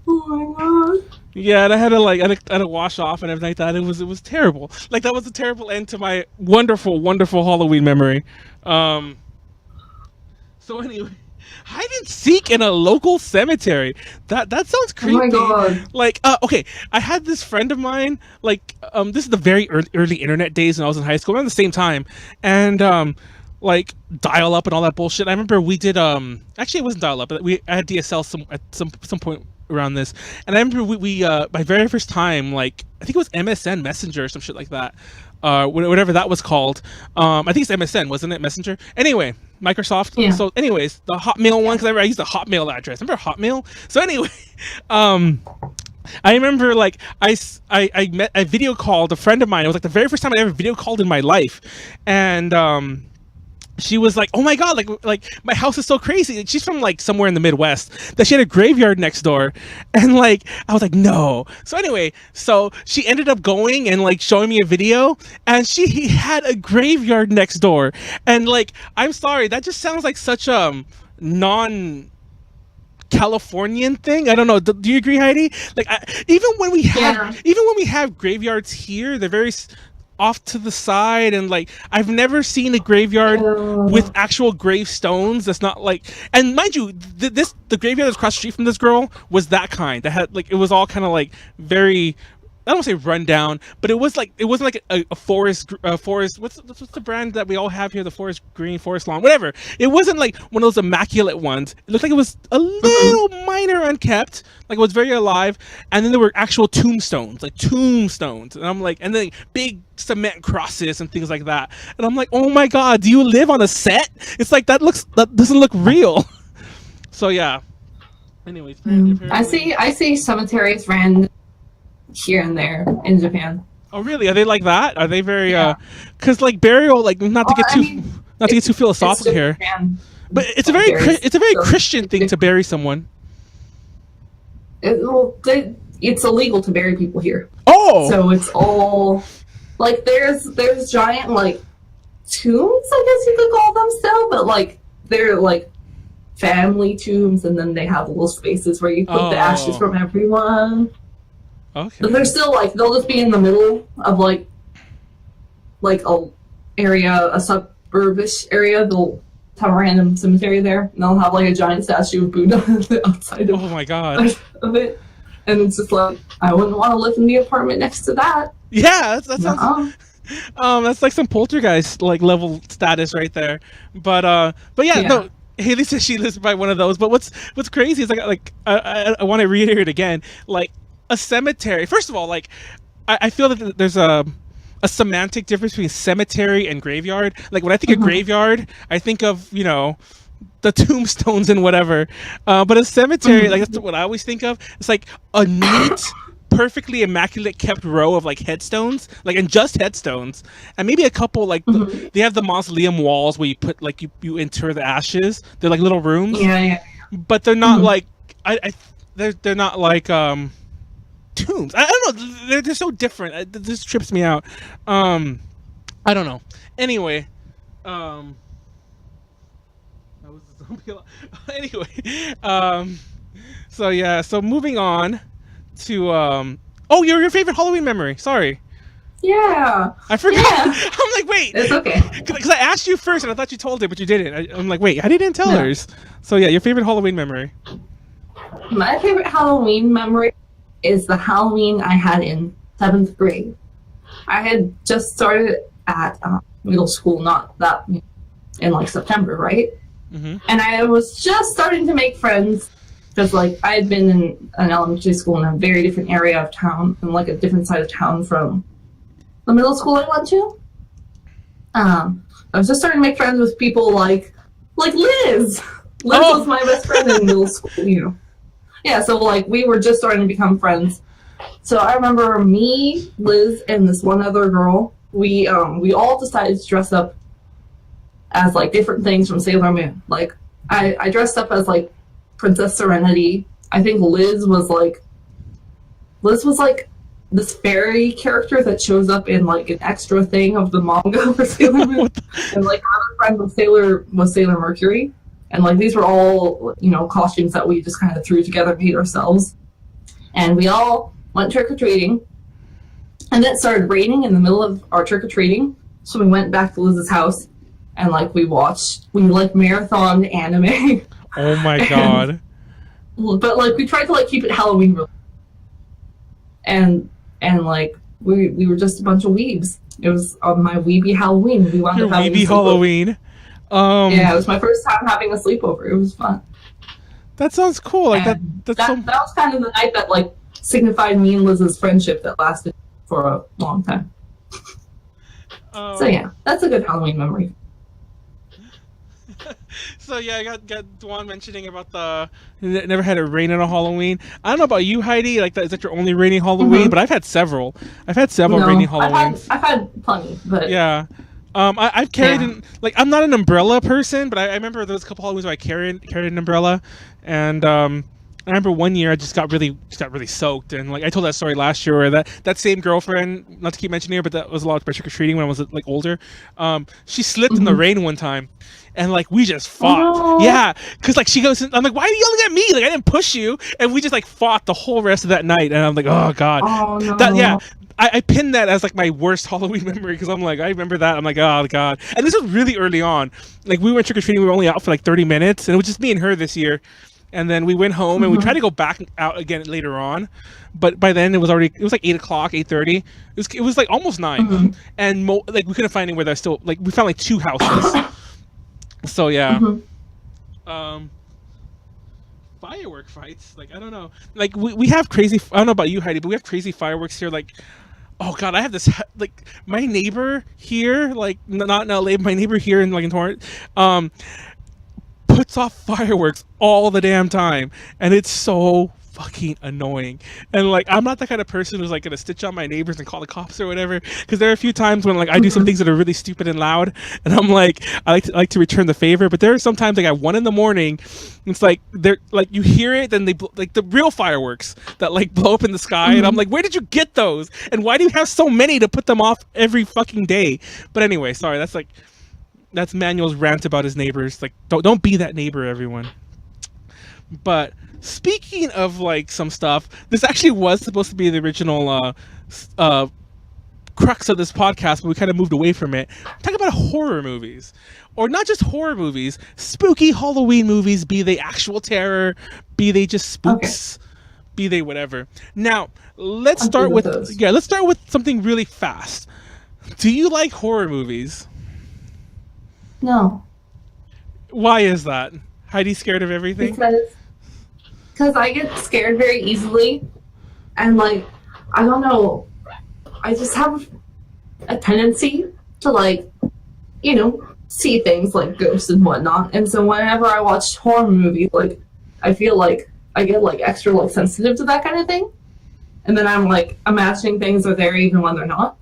Oh my god. Yeah, and I had to wash off and everything like that. It was terrible. Like, that was a terrible end to my wonderful, wonderful Halloween memory. So anyway, hide and seek in a local cemetery. That sounds creepy. Oh my god. Like, okay, I had this friend of mine. Like, this is the very early internet days when I was in high school, around the same time, and like dial up and all that bullshit. I remember we did. Actually, it wasn't dial up, but I had DSL at some point around this, and I remember we my very first time, like, I think it was MSN Messenger or some shit like that. Whatever that was called. I think it's MSN, wasn't it? Messenger. Anyway, Microsoft. Yeah. So, anyways, the Hotmail one, because I used the Hotmail address. Remember Hotmail? So anyway, I remember, like, I video called a friend of mine. It was like the very first time I ever video called in my life, and she was like, "Oh my god, like my house is so crazy." She's from like somewhere in the Midwest, that she had a graveyard next door, and like I was like, "No." So anyway, so she ended up going and like showing me a video, and he had a graveyard next door, and like, I'm sorry, that just sounds like such a Californian thing. I don't know. Do you agree, Heidi? Like, even when we have graveyards here, they're very off to the side, and like, I've never seen a graveyard with actual gravestones. That's not like, and mind you, the graveyard that's across the street from this girl was that kind that had, like, it was all kind of like very, I don't want to say run down, but it wasn't like a forest. What's the brand that we all have here? The forest green, forest lawn, whatever. It wasn't like one of those immaculate ones. It looked like it was a little minor unkept, like it was very alive. And then there were actual tombstones, and I'm like, and then big cement crosses and things like that. And I'm like, oh my god, do you live on a set? It's like, that doesn't look real. So yeah. Anyways, I see cemeteries ran here and there in Japan. Oh really? Are they like that? Are they very because like burial, like, not to get too philosophical here, Japan. but it's a very Christian thing to bury someone. It's illegal to bury people here. Oh, so it's all like, there's giant like tombs, I guess you could call them still, but like they're like family tombs, and then they have little spaces where you put the ashes from everyone. Okay. But they're still like, they'll just be in the middle of like a suburbish area. They'll have a random cemetery there, and they'll have like a giant statue of Buddha on the outside of, oh my god, of it. And it's just like, I wouldn't want to live in the apartment next to that. Yeah, that sounds. That's like some poltergeist like level status right there. But yeah. No. Haley says she lives by one of those. But what's crazy is like I want to reiterate again, like, a cemetery. First of all, like, I feel that there's a semantic difference between cemetery and graveyard. Like, when I think of graveyard, I think of, the tombstones and whatever. But a cemetery, like, that's what I always think of. It's like a neat, perfectly immaculate kept row of like headstones, like, and just headstones, and maybe a couple like they have the mausoleum walls where you put like you inter the ashes. They're like little rooms. Yeah. But they're not like they're not like tombs. I don't know. They're so different. This trips me out. I don't know. Anyway, that was a zombie. Anyway, so yeah. So moving on to oh, your favorite Halloween memory. Sorry. Yeah. I forgot. Yeah. I'm like, wait. It's okay. Because I asked you first, and I thought you told it, but you didn't. I'm like, wait, how didn't tell hers? So yeah, your favorite Halloween memory. My favorite Halloween memory is the Halloween I had in 7th grade. I had just started at middle school, not that in like September, right? And I was just starting to make friends, because like I had been in an elementary school in a very different area of town, and like a different side of town from the middle school I went to. I was just starting to make friends with people like Liz. Liz was my best friend in middle school, you know. Yeah, so like we were just starting to become friends. So I remember me, Liz, and this one other girl. We all decided to dress up as like different things from Sailor Moon. Like I dressed up as like Princess Serenity. I think Liz was like this fairy character that shows up in like an extra thing of the manga for Sailor Moon. And like our other friend was Sailor Mercury. And like these were all, you know, costumes that we just kind of threw together, made ourselves. And we all went trick-or-treating. And then it started raining in the middle of our trick-or-treating. So we went back to Liz's house and like we marathoned anime. Oh my god. But like we tried to like keep it Halloween related. And like we were just a bunch of weebs. It was on my weeby Halloween. We wound Your up having weeby Halloween. Yeah, it was my first time having a sleepover. It was fun. That sounds cool. Like that was kind of the night that like signified me and Liz's friendship that lasted for a long time. So yeah, that's a good Halloween memory. So yeah, I got Dwan mentioning about never had it rain on a Halloween. I don't know about you, Heidi. Like, is that your only rainy Halloween? But I've had several. Rainy Halloweens. I've had plenty, but yeah. I've carried like I'm not an umbrella person, but I remember there was a couple Halloweens where I carried an umbrella, and I remember one year I just got really soaked, and like I told that story last year where that same girlfriend, not to keep mentioning her, but that was a lot of trick or treating when I was like older. She slipped in the rain one time, and like we just fought. Oh. Yeah, because like she goes, I'm like, why are you yelling at me? Like I didn't push you, and we just like fought the whole rest of that night, and I'm like, oh god. Oh no. I pinned that as like my worst Halloween memory because I'm like, I remember that. I'm like, oh god. And this was really early on. Like we went trick or treating, we were only out for like 30 minutes, and it was just me and her this year. And then we went home and we tried to go back out again later on, but by then it was like 8 o'clock, 8:30. It was like almost 9, and like we couldn't find anywhere that still like we found like 2 houses. So yeah. Firework fights, like I don't know, like we have crazy. I don't know about you, Heidi, but we have crazy fireworks here. Like, oh god, I have this like my neighbor here, like not in LA, my neighbor here in like in Torrance, puts off fireworks all the damn time, and it's so fucking annoying. And like I'm not the kind of person who's like gonna stitch on my neighbors and call the cops or whatever, because there are a few times when like I do some things that are really stupid and loud, and I'm like I like to return the favor. But there are sometimes like at 1 a.m, it's like they're like you hear it, then they like the real fireworks that like blow up in the sky, and I'm like, where did you get those? And why do you have so many to put them off every fucking day? But anyway, sorry, that's Manuel's rant about his neighbors. Like don't be that neighbor, everyone. But speaking of like some stuff, this actually was supposed to be the original crux of this podcast, but we kind of moved away from it. Talk about horror movies, or not just horror movies, spooky Halloween movies, be they actual terror, be they just spooks, be they whatever. Now let's start with something really fast. Do you like horror movies? No. Why is that? Heidi's scared of everything? Because I get scared very easily, and like I don't know, I just have a tendency to like, you know, see things like ghosts and whatnot. And so whenever I watch horror movies, like I feel like I get like extra like sensitive to that kind of thing, and then I'm like imagining things are there even when they're not,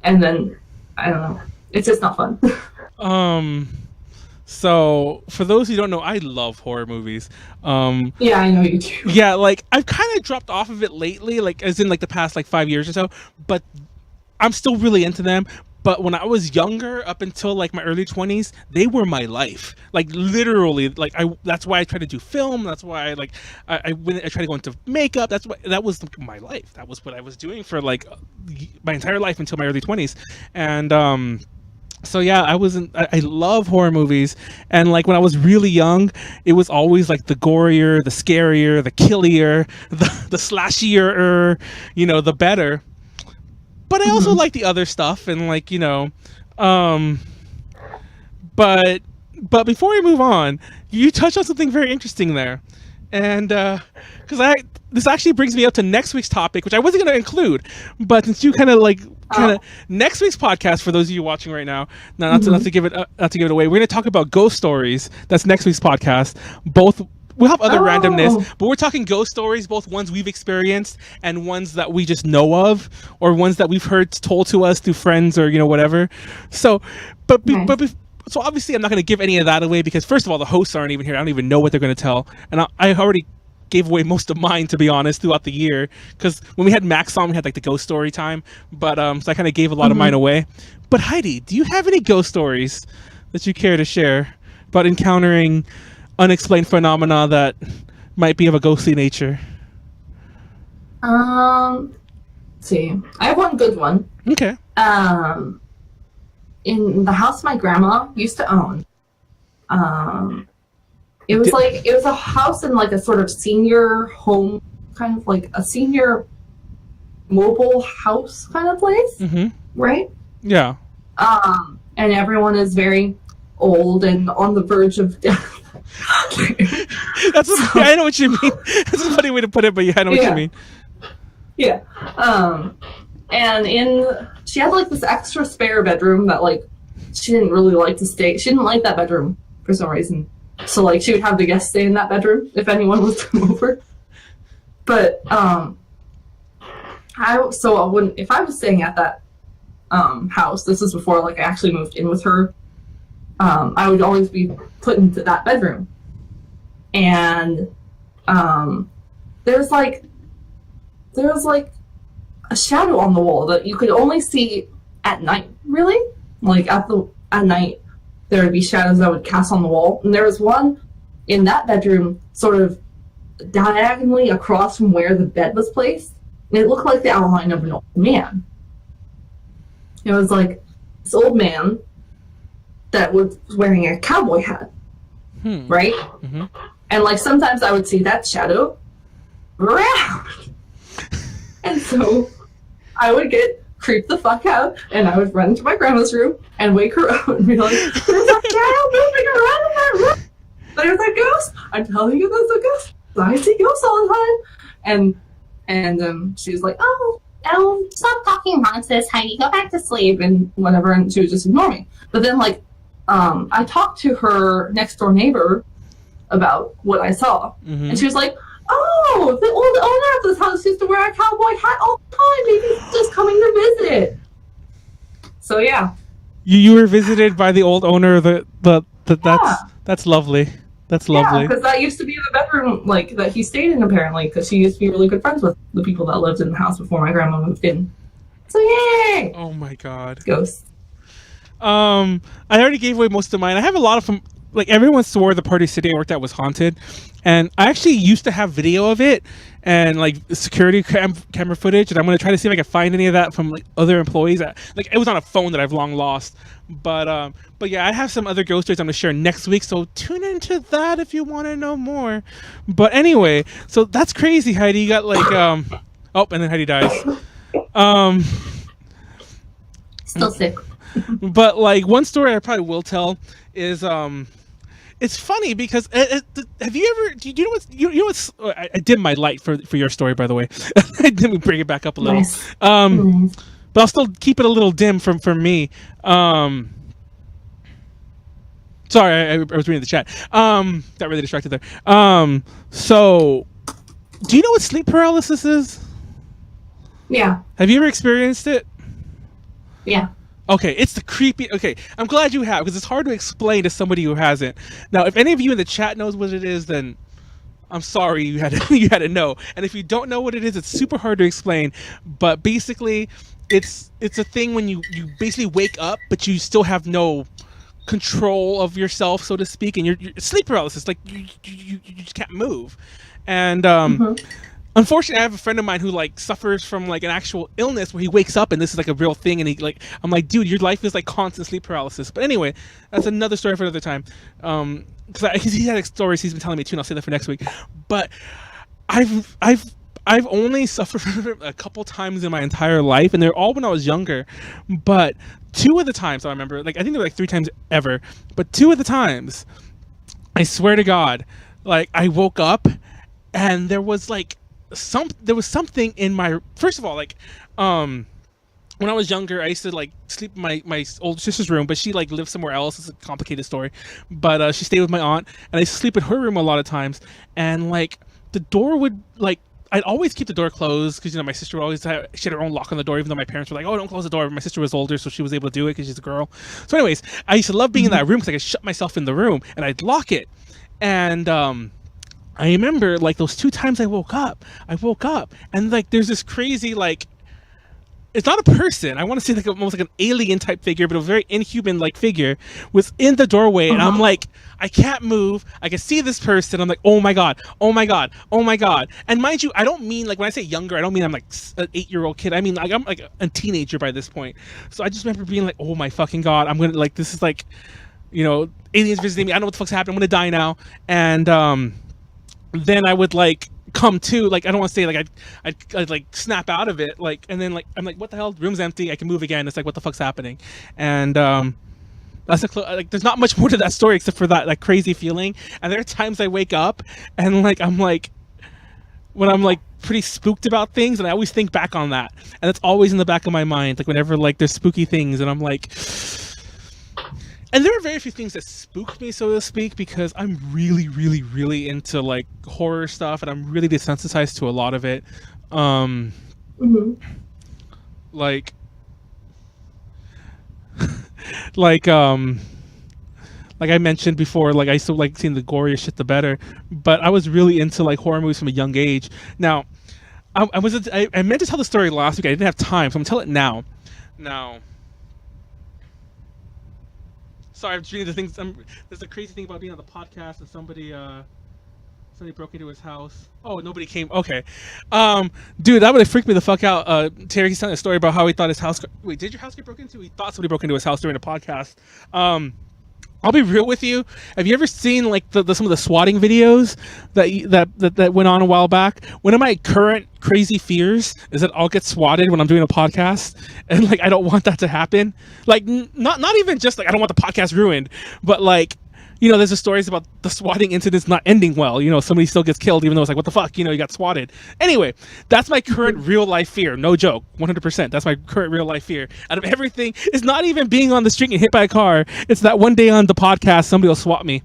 and then I don't know, it's just not fun. So for those who don't know, I love horror movies. Yeah, I know you do. Yeah, like I've kind of dropped off of it lately, like as in like the past like 5 years or so, but I'm still really into them. But when I was younger, up until like my early 20s, they were my life. Like literally, like that's why I tried to do film. That's why I tried to go into makeup. That was my life. That was what I was doing for like my entire life until my early 20s. And so yeah, I love horror movies, and like when I was really young, it was always like the gorier, the scarier, the killier, the slashier, you know, the better. But I also like the other stuff, and like, you know, but before we move on, you touched on something very interesting there, and because this actually brings me up to next week's topic, which I wasn't going to include, but since you kind of like kind of next week's podcast, for those of you watching right now, not to give it away, we're going to talk about ghost stories. That's next week's podcast. We'll have other randomness, but we're talking ghost stories, both ones we've experienced and ones that we just know of, or ones that we've heard told to us through friends or whatever. So, so obviously I'm not going to give any of that away, because first of all, the hosts aren't even here. I don't even know what they're going to tell, and I already gave away most of mine, to be honest, throughout the year, because when we had Max on, we had like the ghost story time, but so I kind of gave a lot of mine away. But Heidi, do you have any ghost stories that you care to share about encountering unexplained phenomena that might be of a ghostly nature? Let's see, I have one good one. Okay. In the house my grandma used to own, it was a house in like a sort of senior home, kind of like a senior mobile house kind of place, right? Yeah. And everyone is very old and on the verge of death. I know what you mean. That's a funny way to put it, but yeah, I know what you mean. Yeah. And she had like this extra spare bedroom that like she didn't really like to stay. She didn't like that bedroom for some reason. So like she would have the guests stay in that bedroom if anyone was to come over. But if I was staying at that house, this was before like I actually moved in with her, I would always be put into that bedroom. And there was like a shadow on the wall that you could only see at night, really. Like at night there would be shadows that would cast on the wall, and there was one in that bedroom sort of diagonally across from where the bed was placed, and it looked like the outline of an old man. It was like this old man that was wearing a cowboy hat, right? And like sometimes I would see that shadow around, and so I would get creeped the fuck out, and I would run into my grandma's room and wake her up and be like, "There's a shadow moving around in that room. There's a ghost. I'm telling you, there's a ghost. I see ghosts all the time." And she was like, "Oh, stop talking nonsense, Heidi. Go back to sleep," and whatever. And she would just ignore me. But then like, I talked to her next door neighbor about what I saw, and she was like, "Oh, the old owner of this house used to wear a cowboy hat all the time. Maybe he's just coming to visit." So yeah. You were visited by the old owner of that's lovely. That's lovely. Yeah, because that used to be the bedroom like that he stayed in, apparently, because he used to be really good friends with the people that lived in the house before my grandma moved in. So yay! Oh my god. Ghosts. I already gave away most of mine. I have a lot of them. Like, everyone swore the Party City I worked at was haunted, and I actually used to have video of it and like security camera footage, and I'm gonna try to see if I can find any of that from like other employees. Like, it was on a phone that I've long lost, but yeah, I have some other ghost stories I'm gonna share next week, so tune into that if you want to know more. But anyway, so that's crazy, Heidi. You got like oh, and then Heidi dies. Still sick. But like, one story I probably will tell is it's funny because have you ever? Do you know what's? I dimmed my light for your story, by the way. I didn't bring it back up a little. Nice. But I'll still keep it a little dim for me. Sorry, I was reading the chat. Got really distracted there. So, do you know what sleep paralysis is? Yeah. Have you ever experienced it? Yeah. Okay, it's the creepy. Okay, I'm glad you have, because it's hard to explain to somebody who hasn't. Now, if any of you in the chat knows what it is, then I'm sorry you had to know. And if you don't know what it is, it's super hard to explain. But basically, it's a thing when you basically wake up, but you still have no control of yourself, so to speak, and you're sleep paralysis. Like you just can't move. And unfortunately, I have a friend of mine who like suffers from like an actual illness where he wakes up and this is like a real thing, and I'm like, dude, your life is like constant sleep paralysis. But anyway, that's another story for another time. Because he had stories he's been telling me too, and I'll say that for next week. But I've only suffered from it a couple times in my entire life, and they're all when I was younger. But two of the times I remember, like I think there were like 3 times ever, but 2 of the times, I swear to God, like I woke up and there was something in my, first of all, like when I was younger, I used to like sleep in my old sister's room, but she like lived somewhere else. It's a complicated story, but she stayed with my aunt, and I used to sleep in her room a lot of times. And like the door would like I'd always keep the door closed because my sister would always she had her own lock on the door, even though my parents were like, "Oh, don't close the door." But my sister was older, so she was able to do it because she's a girl. So, anyways, I used to love being in that room because I could shut myself in the room and I'd lock it. And I remember like those 2 times I woke up, and like there's this crazy like it's not a person. I want to say like almost like an alien type figure, but a very inhuman like figure was in the doorway, and I'm like, I can't move. I can see this person. I'm like, oh my god, oh my god, oh my god. And mind you, I don't mean like when I say younger, I don't mean I'm like an 8-year-old kid. I mean like I'm like a teenager by this point. So I just remember being like, oh my fucking god, I'm gonna like this is like, aliens visiting me. I don't know what the fuck's happening. I'm gonna die now. And then I would like come to, like I don't want to say like I'd like snap out of it, like, and then like I'm like, what the hell, the room's empty, I can move again. It's like, what the fuck's happening? And that's like there's not much more to that story except for that like crazy feeling. And there are times I wake up and like I'm like when I'm like pretty spooked about things, and I always think back on that, and it's always in the back of my mind, like whenever like there's spooky things, and I'm like. And there are very few things that spook me, so to speak, because I'm really, really, really into like horror stuff, and I'm really desensitized to a lot of it. Like, like I mentioned before, like I used to like seeing the gorier shit, the better. But I was really into like horror movies from a young age. Now, I meant to tell the story last week. I didn't have time, so I'm gonna tell it now. Sorry, I'm just reading the things. There's a crazy thing about being on the podcast, and somebody broke into his house. Oh, nobody came. Okay, dude, that would have freaked me the fuck out. Terry, he's telling a story about how he thought his house. Wait, did your house get broken into? He thought somebody broke into his house during the podcast. I'll be real with you. Have you ever seen like some of the swatting videos that went on a while back? One of my current crazy fears is that I'll get swatted when I'm doing a podcast, and like I don't want that to happen. Like not even just like I don't want the podcast ruined, but like there's the stories about the swatting incidents not ending well. Somebody still gets killed even though it's like, what the fuck, you got swatted. Anyway, that's my current real life fear. No joke, 100%. That's my current real life fear. Out of everything, it's not even being on the street and hit by a car. It's that one day on the podcast somebody will swat me.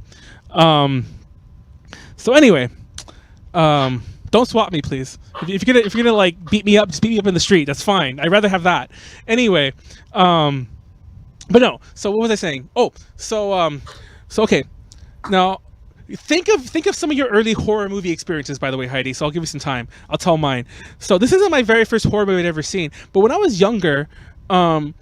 So anyway, don't swat me, please. If you're gonna like beat me up, just beat me up in the street. That's fine. I'd rather have that. Anyway, but no. So what was I saying? Oh, so okay, now think of some of your early horror movie experiences. By the way, Heidi. So I'll give you some time. I'll tell mine. So this isn't my very first horror movie I'd ever seen, but when I was younger, my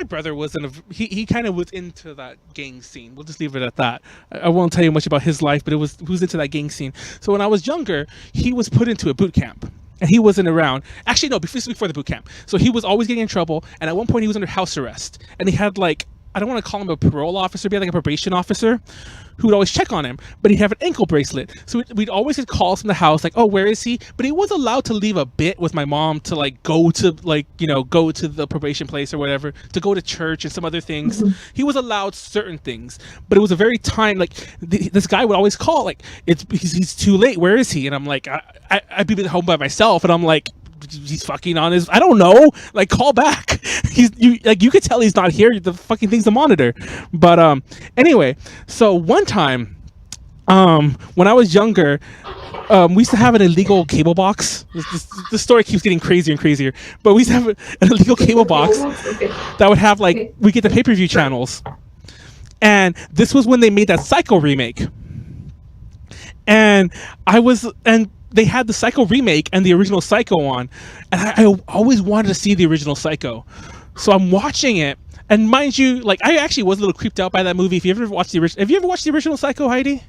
brother was he kind of was into that gang scene. We'll just leave it at that. I won't tell you much about his life, but he was into that gang scene. So when I was younger, he was put into a boot camp. And he wasn't around. Actually, no, before the boot camp. So he was always getting in trouble, and at one point he was under house arrest. And he had like, I don't want to call him a parole officer, but he had like a probation officer who would always check on him, but he'd have an ankle bracelet. So we'd always get calls from the house like, oh, where is he? But he was allowed to leave a bit with my mom to like go to the probation place or whatever, to go to church and some other things. He was allowed certain things, but it was a very time, like this guy would always call like, he's too late. Where is he? And I'm like, I'd be home by myself, and I'm like, he's fucking on his, I don't know, like call back. You could tell he's not here. The fucking thing's a monitor. But anyway, so one time when I was younger, we used to have an illegal cable box. This story keeps getting crazier and crazier, but we used to have an illegal cable box that would have like, we get the pay-per-view channels, and this was when they made that Psycho remake, and they had the Psycho remake and the original Psycho on, and I always wanted to see the original Psycho. So I'm watching it, and mind you, like I actually was a little creeped out by that movie. Have you ever watched the original Psycho, Heidi?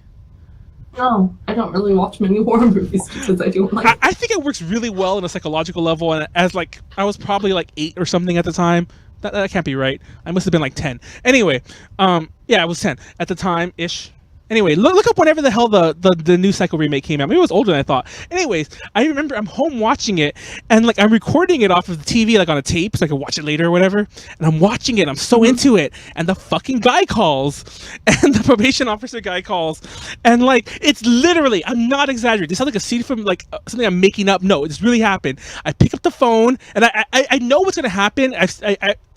No, I don't really watch many horror movies because I don't like. I think it works really well on a psychological level, and as like I was probably like 8 or something at the time. That can't be right. I must have been like 10. Anyway, yeah, I was 10 at the time ish. Anyway, look up whenever the hell the new Psycho remake came out. Maybe it was older than I thought. Anyways, I remember I'm home watching it, and like I'm recording it off of the TV, like on a tape, so I can watch it later or whatever. And I'm watching it, I'm so into it, and the fucking guy calls, and the probation officer guy calls, and like it's literally, I'm not exaggerating. This sounds like a scene from like something I'm making up. No, it's really happened. I pick up the phone, and I know what's gonna happen.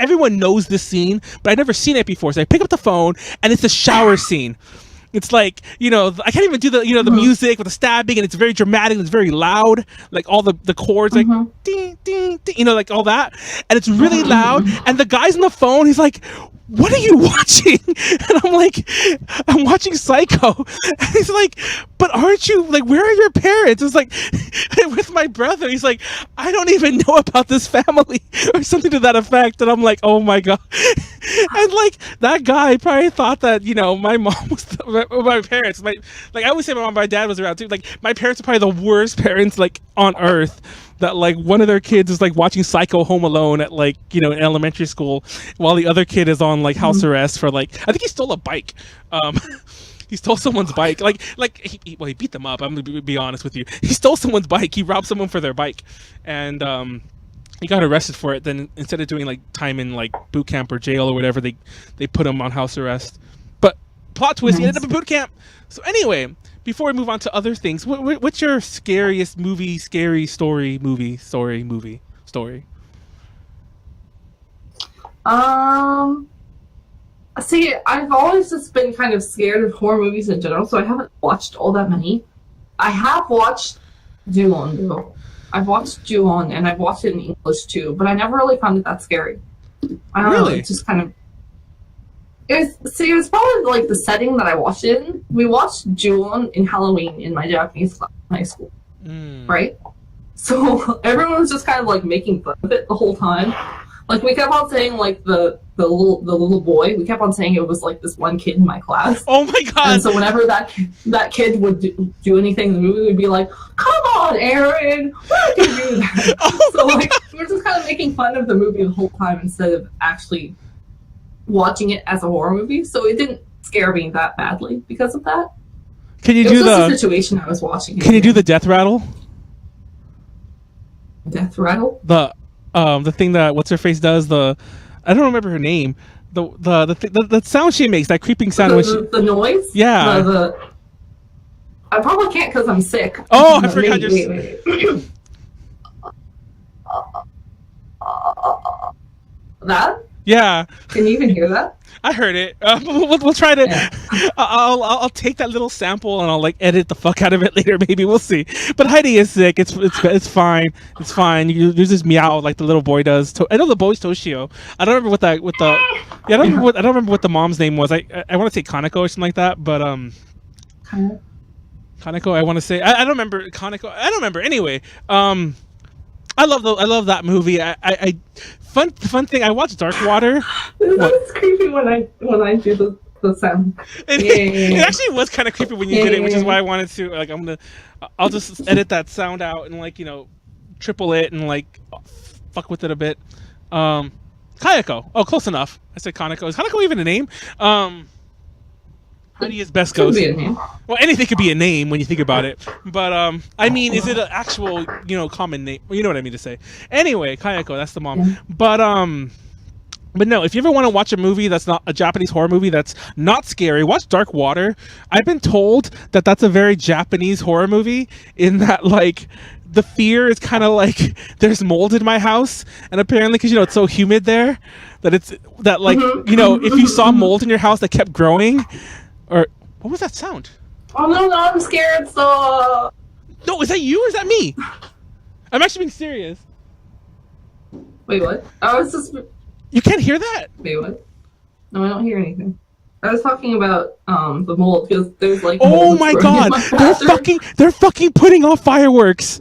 Everyone knows this scene, but I've never seen it before. So I pick up the phone, and it's a shower scene. It's like, you know, I can't even do the, you know, the music with the stabbing, and it's very dramatic, and it's very loud, like all the chords, like ding, ding, ding, you know, like all that, and it's really loud, and the guy's on the phone, he's like, what are you watching? And I'm like, I'm watching Psycho. And he's like, but aren't you, like, where are your parents? It's like, with my brother. He's like, I don't even know about this family, or something to that effect. And I'm like, oh my God. And like, that guy probably thought that, you know, my mom was, my parents, like I always say my mom and my dad was around too. Like, my parents are probably the worst parents, like, on earth. That like one of their kids is like watching Psycho Home Alone at like, you know, in elementary school, while the other kid is on like house arrest for like, I think he stole a bike. He stole someone's bike. Like he beat them up. I'm gonna be honest with you. He stole someone's bike. He robbed someone for their bike, and he got arrested for it. Then instead of doing like time in like boot camp or jail or whatever, they put him on house arrest. But plot twist, he ended up in boot camp. So anyway, before we move on to other things, what's your scariest movie, scary story, movie, story? See, I've always just been kind of scared of horror movies in general, so I haven't watched all that many. I have watched Ju-on, though. I've watched Ju-on, and I've watched it in English, too, but I never really found it that scary. I don't know, it's just kind of... It was probably like the setting that I watched it in. We watched Ju-on in Halloween in my Japanese class in high school, right? So everyone was just kind of like making fun of it the whole time. Like we kept on saying like the little boy. We kept on saying it was like this one kid in my class. Oh my God! And so whenever that kid would do anything in the movie, we'd be like, "Come on, Aaron, why did you do that?" So like we were just kind of making fun of the movie the whole time instead of actually watching it as a horror movie, so it didn't scare me that badly because of that. Can you it do was just the a situation I was watching? Can you do the death rattle? Death rattle? The thing that what's her face does. I don't remember her name. The sound she makes, that creeping sound when she... the noise. Yeah. I probably can't because I'm sick. Oh, I forgot. Wait. That? Yeah. Can you even hear that? I heard it. We'll try to. Yeah. I'll take that little sample and I'll like edit the fuck out of it later. Maybe we'll see. But Heidi is sick. It's fine. It's fine. You just meow like the little boy does. I know the boy's Toshio. I don't remember I don't remember what the mom's name was. I want to say Kaneko or something like that. But Kaneko. I want to say I don't remember Kaneko. I don't remember. Anyway, I love that movie. Fun thing. I watched Dark Water. It's creepy when I do the sound. It actually was kind of creepy when you did it, which is why I wanted to like. I'll just edit that sound out and like triple it and like fuck with it a bit. Kayako. Oh, close enough. I said Kaneko. Is Kaneko even a name? How do you best goes? Could be a name. Well, anything could be a name when you think about it. But I mean, is it an actual common name? Well, you know what I mean to say. Anyway, Kayako, that's the mom. Yeah. But no, if you ever want to watch a movie that's not a Japanese horror movie that's not scary, watch Dark Water. I've been told that that's a very Japanese horror movie in that like the fear is kind of like there's mold in my house, and apparently because it's so humid there that it's that like if you saw mold in your house that kept growing. Or what was that sound? Oh no, I'm scared. So no, is that you or is that me? I'm actually being serious. Wait, what? I was just. You can't hear that. Wait, what? No, I don't hear anything. I was talking about the mold because there's like. Oh my God! They're fucking putting off fireworks.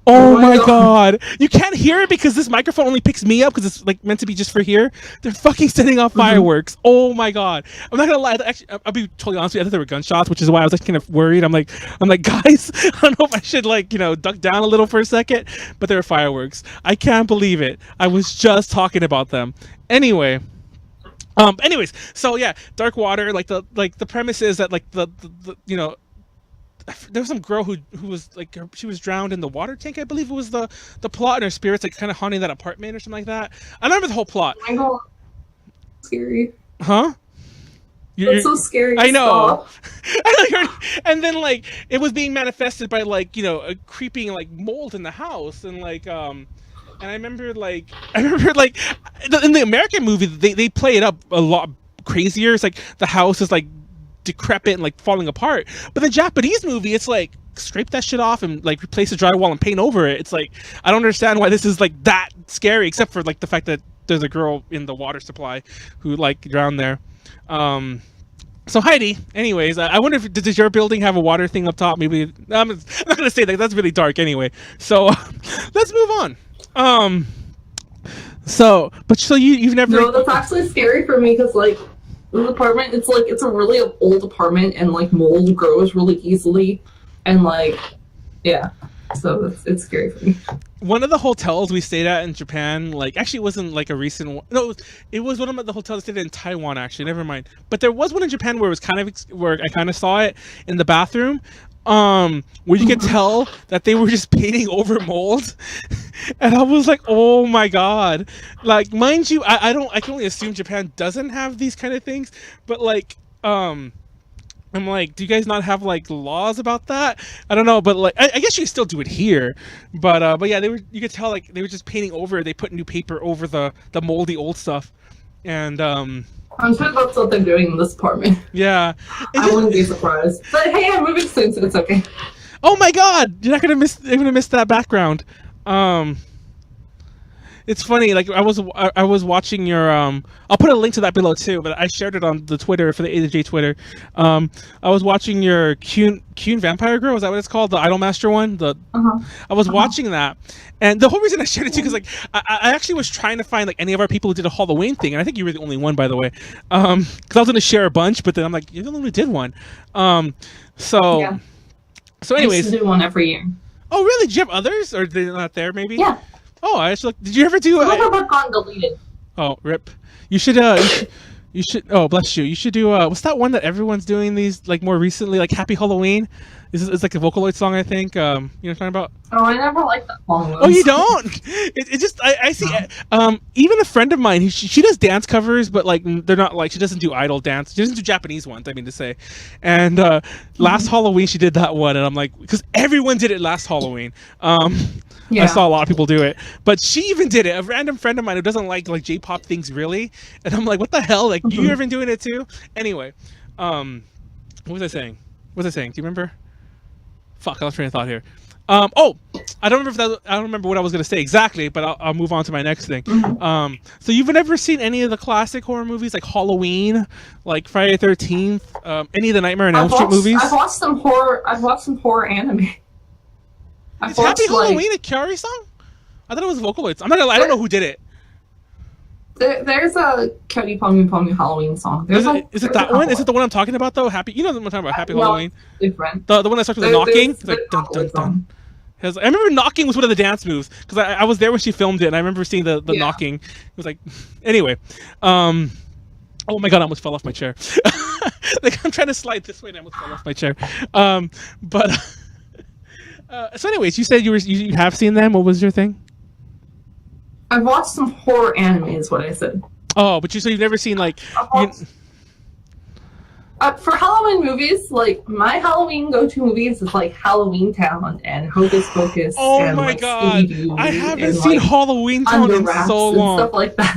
Oh my God! You can't hear it because this microphone only picks me up because it's like meant to be just for here. They're fucking setting off fireworks. Oh my God! I'm not gonna lie. Actually, I'll be totally honest with you. I thought they were gunshots, which is why I was like kind of worried. I'm like, guys, I don't know if I should like duck down a little for a second. But they were fireworks. I can't believe it. I was just talking about them. Anyway, Anyways, so yeah, dark water. Like the premise is that like the you know, there was some girl who was like she was drowned in the water tank. I believe it was the plot, and her spirits like kind of haunting that apartment or something like that. I don't remember the whole plot. I know. Scary. Huh? That's so scary. I know. Stop. And then like it was being manifested by like, you know, a creeping like mold in the house, and like and I remember like in the American movie they play it up a lot crazier. It's like the house is like decrepit and like falling apart. But the Japanese movie, it's like scrape that shit off and like replace the drywall and paint over it. It's like I don't understand why this is like that scary, except for like the fact that there's a girl in the water supply who like drowned there. So Heidi, anyways, I wonder if does your building have a water thing up top? Maybe I'm not gonna say that. That's really dark anyway. So let's move on. So you've never. No, that's actually scary for me because like this apartment, it's a really old apartment and like mold grows really easily, and like yeah, so it's scary for me. One of the hotels we stayed at in Japan, like actually it wasn't like a recent one. No, it was one of the hotels I stayed in Taiwan actually. Never mind. But there was one in Japan where it was where I kind of saw it in the bathroom, where you could tell that they were just painting over mold, and I was like, oh my god! Like mind you, I can only assume Japan doesn't have these kind of things, but like I'm like, do you guys not have like laws about that? I don't know, but like, I guess you can still do it here, but yeah, you could tell like they were just painting over. They put new paper over the moldy old stuff, and I'm sure that's what they're doing in this apartment. Yeah, I wouldn't be surprised. But hey, I'm moving soon, so it's okay. Oh my god, you're gonna miss that background. It's funny, like I was watching your I'll put a link to that below too, but I shared it on the Twitter for the A to J Twitter. I was watching your Kyun Vampire Girl, is that what it's called? The Idolmaster one? I was watching that, and the whole reason I shared it too, because like I actually was trying to find like any of our people who did a Halloween thing, and I think you were the only one, by the way. Because I was gonna share a bunch, but then I'm like, you're the only one who did one. So yeah. So anyways, I used to do one every year. Oh really? Did you have others, or they're not there maybe? Yeah. Oh, I actually. Did you ever do? Some of them have gotten deleted. Oh, rip! You should. You should. Oh, bless you. You should do. What's that one that everyone's doing these like more recently? Like Happy Halloween. It's like a Vocaloid song, I think. You know what I'm talking about? Oh, I never liked that song. Oh, you don't? It just I see. Even a friend of mine, she does dance covers, but like they're not like she doesn't do idol dance. She doesn't do Japanese ones. I mean to say. And last Halloween she did that one, and I'm like, because everyone did it last Halloween. Yeah. I saw a lot of people do it, but she even did it. A random friend of mine who doesn't like J-pop things really, and I'm like, what the hell? Like you ever been doing it too? Anyway, what was I saying? What was I saying? Do you remember? Fuck, I lost train of thought here. Oh, I don't remember what I was gonna say exactly, but I'll move on to my next thing. So you've never seen any of the classic horror movies like Halloween, like Friday the 13th, any of the Nightmare on Elm Street movies? I've watched some horror anime. Is Happy Halloween a Kyari song? I thought it was Vocaloids. I'm not gonna lie, I don't know who did it. There's a Kyari Pong Halloween song. Is it that one? Is it the one I'm talking about though? Happy, you know what I'm talking about? Happy Halloween. Different. The one that starts with the knocking. It's like dun dun dun. I remember knocking was one of the dance moves because I was there when she filmed it, and I remember seeing the knocking. It was like, anyway. Oh my god, I almost fell off my chair. Like I'm trying to slide this way, and I almost fell off my chair. So anyways, you said you have seen them. What was your thing? I've watched some horror anime is what I said. Oh, but you've never seen like... for Halloween movies, like my Halloween go-to movies is like Halloween Town and Hocus Pocus. Oh and, my like, god, I haven't seen Halloween Town in so long. And stuff like that.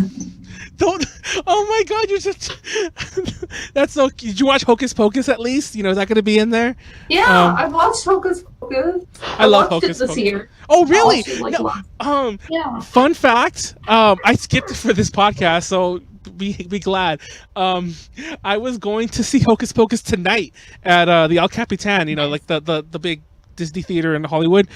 Oh my god, you're just... That's so... Did you watch Hocus Pocus at least? You know, is that going to be in there? Yeah, I've watched Hocus Pocus. I love Hocus Pocus. This year. Oh really? Yeah. Fun fact, I skipped it for this podcast, so be glad. I was going to see Hocus Pocus tonight at the El Capitan, you know, like the big Disney theater in Hollywood.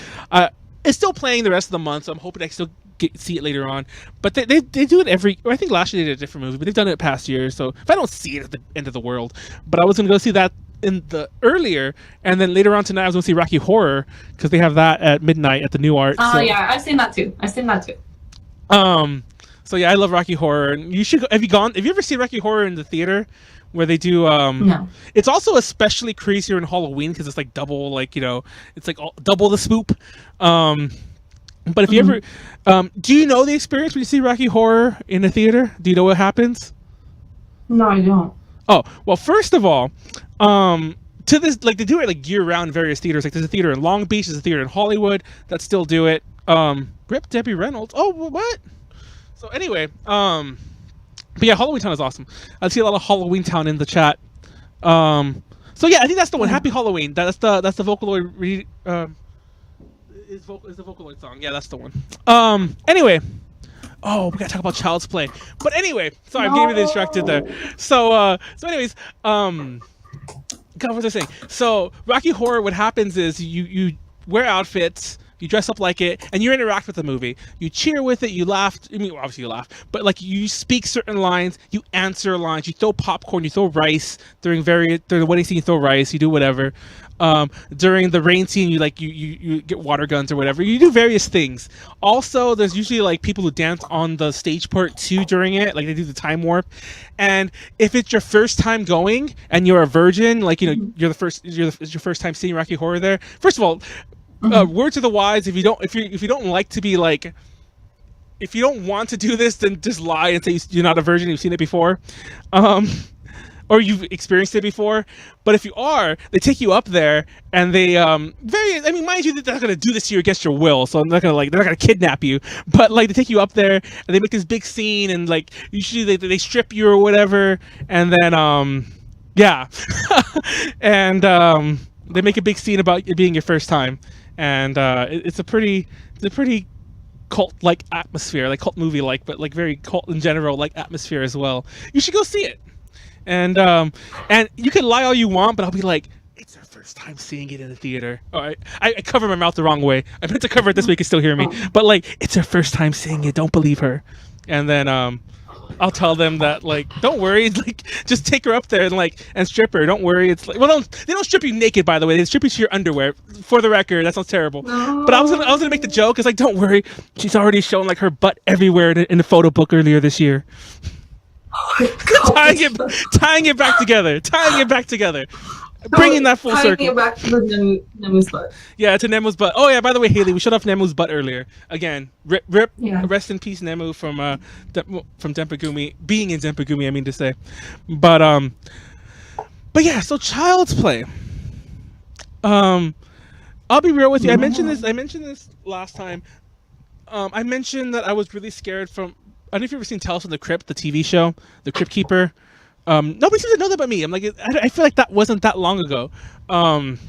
It's still playing the rest of the month, so I'm hoping I can still see it later on. But they do it I think last year they did a different movie, but they've done it past years, so if I don't see it at the end of the world. But I was going to go see that in the earlier, and then later on tonight I was going to see Rocky Horror, because they have that at midnight at the New Art. Yeah, I've seen that too. So yeah, I love Rocky Horror. And you should go, have you ever seen Rocky Horror in the theater where they do No. it's also especially crazier in Halloween because it's like double, like, you know, it's like double the spoop. But if you ever do you know the experience when you see Rocky Horror in a theater? Do you know what happens? No, I don't. Oh, well, first of all, to this, like, they do it like year round in various theaters. Like, there's a theater in Long Beach, there's a theater in Hollywood that still do it. Rip Debbie Reynolds. Oh, what? So anyway, but yeah, Halloween Town is awesome. I see a lot of Halloween Town in the chat. So yeah, I think that's the one. Happy Halloween. That's the Vocaloid is the Vocaloid song. Yeah, that's the one. Anyway. Oh, we gotta talk about Child's Play. But anyway, sorry, I'm getting distracted there. So anyways, God, what was I saying? So Rocky Horror, what happens is you wear outfits, you dress up like it, and you interact with the movie. You cheer with it, you laugh. I mean, obviously you laugh, but like you speak certain lines, you answer lines, you throw popcorn, you throw rice during the wedding scene. You throw rice, you do whatever. During the rain scene, you get water guns or whatever. You do various things. Also, there's usually like people who dance on the stage part too during it, like they do the time warp. And if it's your first time going and you're a virgin, like, you know, it's your first time seeing Rocky Horror there. First of all, word to the wise: if you don't like to be like, if you don't want to do this, then just lie and say you're not a virgin. You've seen it before. Or you've experienced it before. But if you are, they take you up there and they I mean, mind you, they're not gonna do this to you against your will, so they're not gonna kidnap you. But like, they take you up there and they make this big scene, and like usually they strip you or whatever, and then yeah. And they make a big scene about it being your first time. And it's a pretty cult-like atmosphere, like cult movie-like, but like very cult in general, like atmosphere as well. You should go see it. And you can lie all you want, but I'll be like, it's her first time seeing it in the theater. All right, I cover my mouth the wrong way. I meant to cover it this way, you can still hear me. But like, it's her first time seeing it. Don't believe her. And then I'll tell them that, like, don't worry, like, just take her up there and strip her. Don't worry. It's like, well, they don't strip you naked, by the way. They strip you to your underwear. For the record, that sounds terrible. No. But I was gonna make the joke. It's like, don't worry, she's already shown like her butt everywhere in the photo book earlier this year. Oh, tying it back together. Bringing that full circle. Tying it back to the Nemu's butt. Yeah, to Nemu's butt. Oh yeah, by the way, Haley, we shut off Nemu's butt earlier. Again, rip. Yeah. Rest in peace, Nemu from Dempagumi, being in Dempagumi, I mean to say. But yeah, so Child's Play. I'll be real with you. I mentioned this last time. I mentioned that I was really scared from. I don't know if you've ever seen Tales from the Crypt, the TV show, The Crypt Keeper. Nobody seems to know that but me. I'm like, I feel like that wasn't that long ago. I've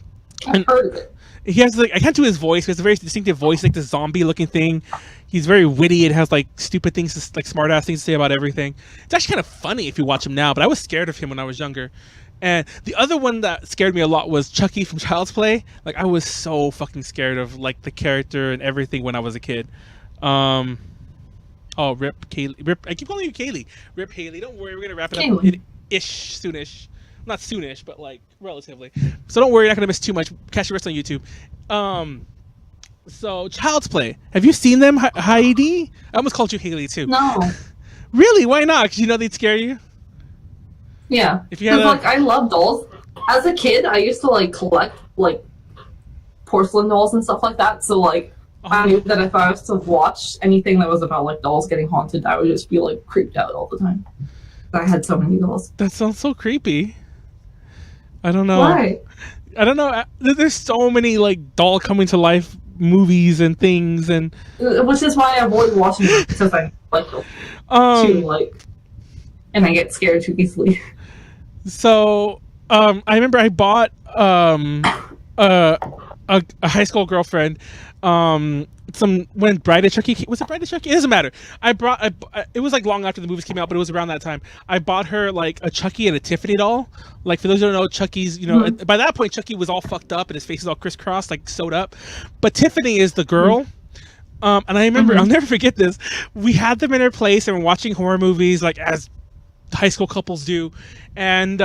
heard of it. He has like, I can't do his voice. He has a very distinctive voice, like the zombie-looking thing. He's very witty and has like stupid things, like smart-ass things to say about everything. It's actually kind of funny if you watch him now, but I was scared of him when I was younger. And the other one that scared me a lot was Chucky from Child's Play. Like, I was so fucking scared of like the character and everything when I was a kid. Oh, rip Kaylee. Rip. I keep calling you Kaylee. Rip Haley. Don't worry, we're gonna wrap it up soonish. Not soonish, but like relatively. So don't worry, you're not gonna miss too much. Catch your rest on YouTube. So Child's Play. Have you seen them, Heidi? I almost called you Haley too. No. Really? Why not? Because you know they'd scare you. Yeah. If you had like, I love dolls. As a kid, I used to like collect like porcelain dolls and stuff like that. So like. I knew that if I was to watch anything that was about like dolls getting haunted, I would just be like creeped out all the time. I had so many dolls. That sounds so creepy. I don't know. Why? I don't know. There's so many like doll coming to life movies and things, and which is why I avoid watching them because I like them too, like, and I get scared too easily. So I remember I bought a high school girlfriend. When Bride of Chucky, was it Bride of Chucky? It doesn't matter. It was like long after the movies came out, but it was around that time. I bought her like a Chucky and a Tiffany doll. Like, for those who don't know, Chucky's, you know, by that point Chucky was all fucked up and his face is all crisscrossed, like sewed up. But Tiffany is the girl. And I remember, I'll never forget this. We had them in her place and we're watching horror movies like as high school couples do. And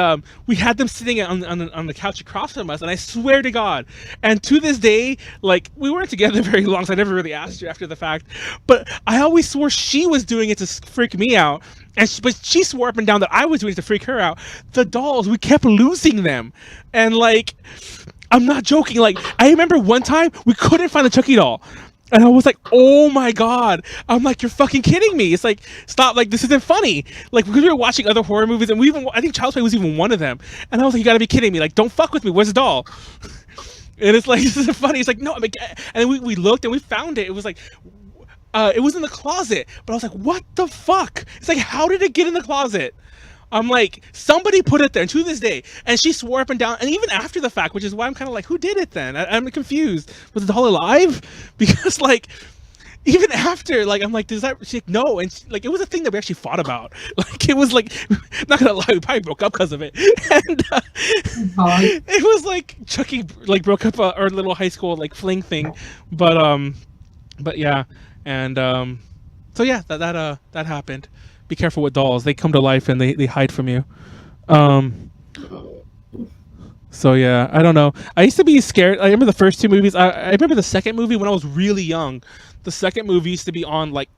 we had them sitting on the couch across from us, and I swear to God, and to this day, like, we weren't together very long, so I never really asked her after the fact, but I always swore she was doing it to freak me out, but she swore up and down that I was doing it to freak her out. The dolls, we kept losing them, and like, I'm not joking, like, I remember one time we couldn't find the Chucky doll. And I was like, oh my God. I'm like, you're fucking kidding me. It's like, stop, like, this isn't funny. Like, because we were watching other horror movies, and I think Child's Play was even one of them. And I was like, you gotta be kidding me. Like, don't fuck with me. Where's the doll? And it's like, this isn't funny. It's like, no, I'm like, and then we looked and we found it. It was like, it was in the closet. But I was like, what the fuck? It's like, how did it get in the closet? I'm like, somebody put it there, and to this day, and she swore up and down, and even after the fact, which is why I'm kind of like, who did it then? I'm confused. Was the doll alive? Because like, even after, like, I'm like, does that? She's like, no, and she, like, it was a thing that we actually fought about. Like, it was like, I'm not gonna lie, we probably broke up because of it, and it was like Chucky like broke up our little high school like fling thing, but yeah, and so yeah, that happened. Be careful with dolls. They come to life and they hide from you. So yeah, I don't know. I used to be scared. I remember the first two movies. I remember the second movie when I was really young. The second movie used to be on like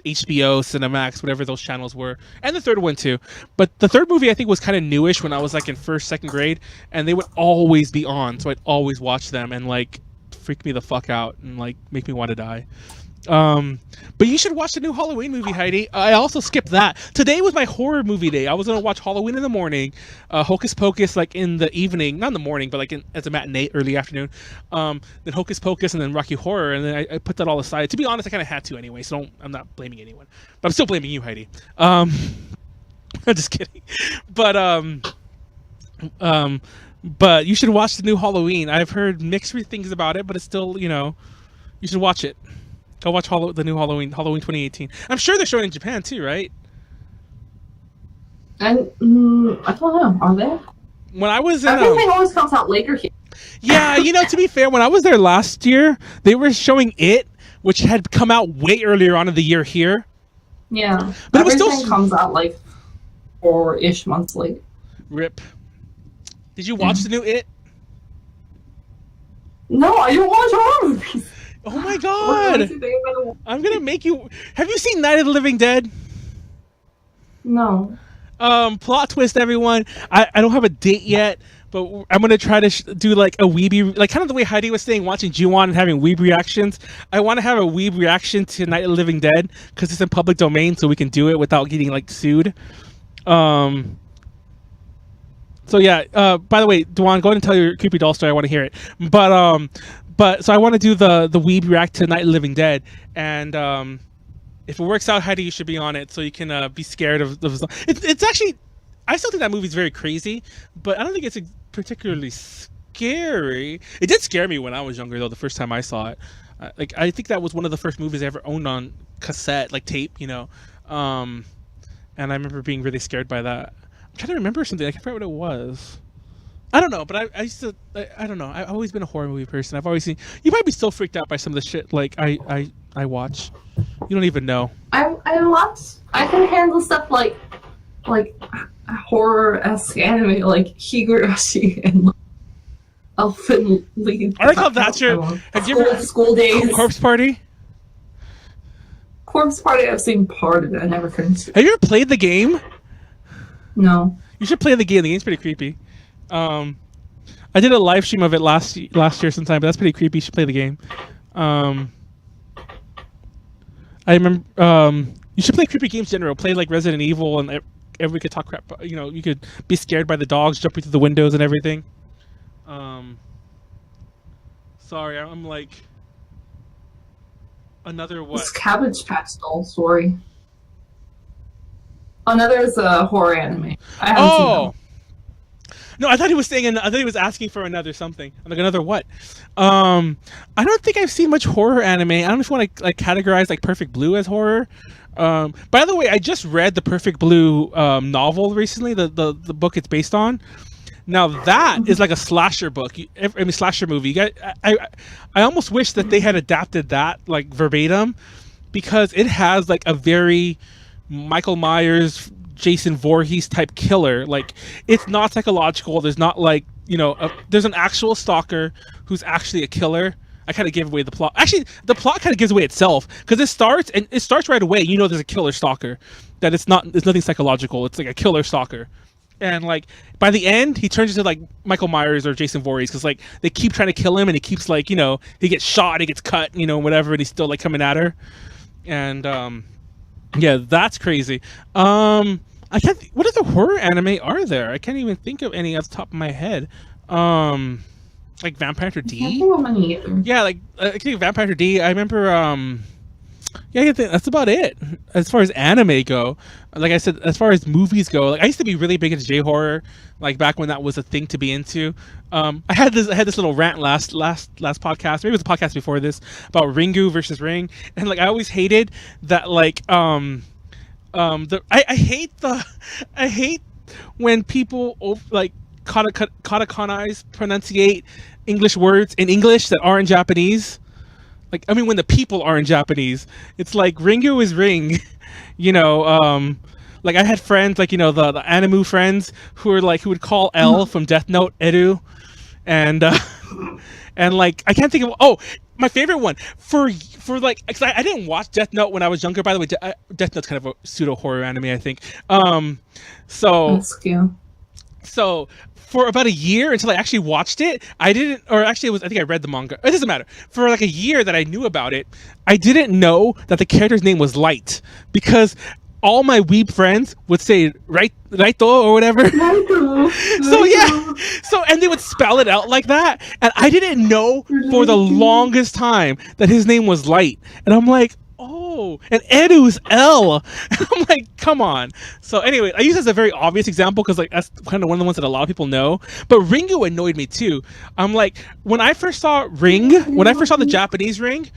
HBO, Cinemax, whatever those channels were. And the third one too. But the third movie I think was kind of newish when I was like in first, second grade. And they would always be on. So I'd always watch them and like freak me the fuck out and like make me want to die. But you should watch the new Halloween movie, Heidi. I also skipped that. Today was my horror movie day. I was gonna watch Halloween in the morning, Hocus Pocus like in the evening, not in the morning, but like as a matinee, early afternoon. Then Hocus Pocus and then Rocky Horror, and then I put that all aside. To be honest, I kind of had to anyway, so I'm not blaming anyone, but I'm still blaming you, Heidi. I'm just kidding, but you should watch the new Halloween. I've heard mixed things about it, but it's still, you should watch it. Go watch the new Halloween 2018. I'm sure they're showing it in Japan too, right? And I don't know. Are they? When I was in, everything always comes out later here. Yeah, to be fair, when I was there last year, they were showing it, which had come out way earlier on in the year here. Yeah, but everything it was still comes out like 4-ish months late. Rip. Did you watch the new It? No, I don't watch horror movies. Oh my God! I'm gonna make you. Have you seen Night of the Living Dead? No. Plot twist, everyone. I don't have a date yet, but I'm gonna try to do like a weeby, like kind of the way Heidi was saying, watching Ju-on and having weeb reactions. I want to have a weeb reaction to Night of the Living Dead because it's in public domain, so we can do it without getting like sued. So yeah. By the way, Duan, go ahead and tell your creepy doll story. I want to hear it. But so I want to do the weeb react to Night of the Living Dead, and if it works out, Heidi, you should be on it so you can be scared of. It's actually, I still think that movie's very crazy, but I don't think it's particularly scary. It did scare me when I was younger, though. The first time I saw it, like I think that was one of the first movies I ever owned on cassette, like tape, and I remember being really scared by that. I'm trying to remember something. I can't remember what it was. I don't know, but I used to. I don't know. I've always been a horror movie person. I've always seen. You might be so freaked out by some of the shit like I watch. You don't even know. I watch. I can handle stuff like horror-esque anime like Higurashi and Elfin Lead. I like how that's your. Have you ever School Days? Corpse Party? Corpse Party. I've seen part of it. I never finished it. Have you ever played the game? No. You should play the game. The game's pretty creepy. I did a live stream of it last year sometime, but that's pretty creepy. You should play the game. I remember you should play creepy games in general. Play like Resident Evil, and everybody could talk crap. You could be scared by the dogs jumping through the windows and everything. Sorry, I'm like another what? It's Cabbage Patch Doll story. Another is a horror anime. I haven't seen them. No, I thought he was saying. I thought he was asking for another something. I'm like, another what? I don't think I've seen much horror anime. I don't know if you want to like categorize like Perfect Blue as horror. By the way, I just read the Perfect Blue novel recently. The book it's based on. Now that is like a slasher book. Slasher movie. I almost wish that they had adapted that like verbatim, because it has like a very Michael Myers, Jason Voorhees type killer. Like, it's not psychological. There's not like, there's an actual stalker who's actually a killer. I kind of gave away the plot. Actually, the plot kind of gives away itself because it starts right away. There's a killer stalker. That it's nothing psychological. It's like a killer stalker. And like by the end, he turns into like Michael Myers or Jason Voorhees because like they keep trying to kill him, and he keeps like he gets shot, he gets cut, whatever, and he's still like coming at her. And yeah, that's crazy. I can't. What other horror anime are there? I can't even think of any off the top of my head. Like Vampire Hunter D. I can't think of any either. Yeah, like I think Vampire Hunter D. I remember. Yeah, I think that's about it as far as anime go. Like I said, as far as movies go, like I used to be really big into J-horror, like back when that was a thing to be into. I had this little rant last podcast, maybe it was a podcast before this, about Ringu versus Ring, and like I always hated that like I hate when people like katakanize pronunciate English words in English that are in Japanese. Like, I mean, when the people are in Japanese, it's like Ringu is ring, like I had friends, like, the Nemu friends who would call L from Death Note Eru. And like, I can't think of, my favorite one for like, cause I didn't watch Death Note when I was younger, by the way. Death Note's kind of a pseudo horror anime, I think. That's cute. So for about a year until I actually watched it, I think I read the manga. It doesn't matter. For like a year that I knew about it, I didn't know that the character's name was Light because all my weeb friends would say Raito or whatever. So yeah, and they would spell it out like that, and I didn't know for the longest time that his name was Light, and I'm like, oh, and Edu's L. And I'm like, come on. So anyway, I use it as a very obvious example because like that's kind of one of the ones that a lot of people know. But Ringu annoyed me too. I'm like, when I first saw the Japanese Ring,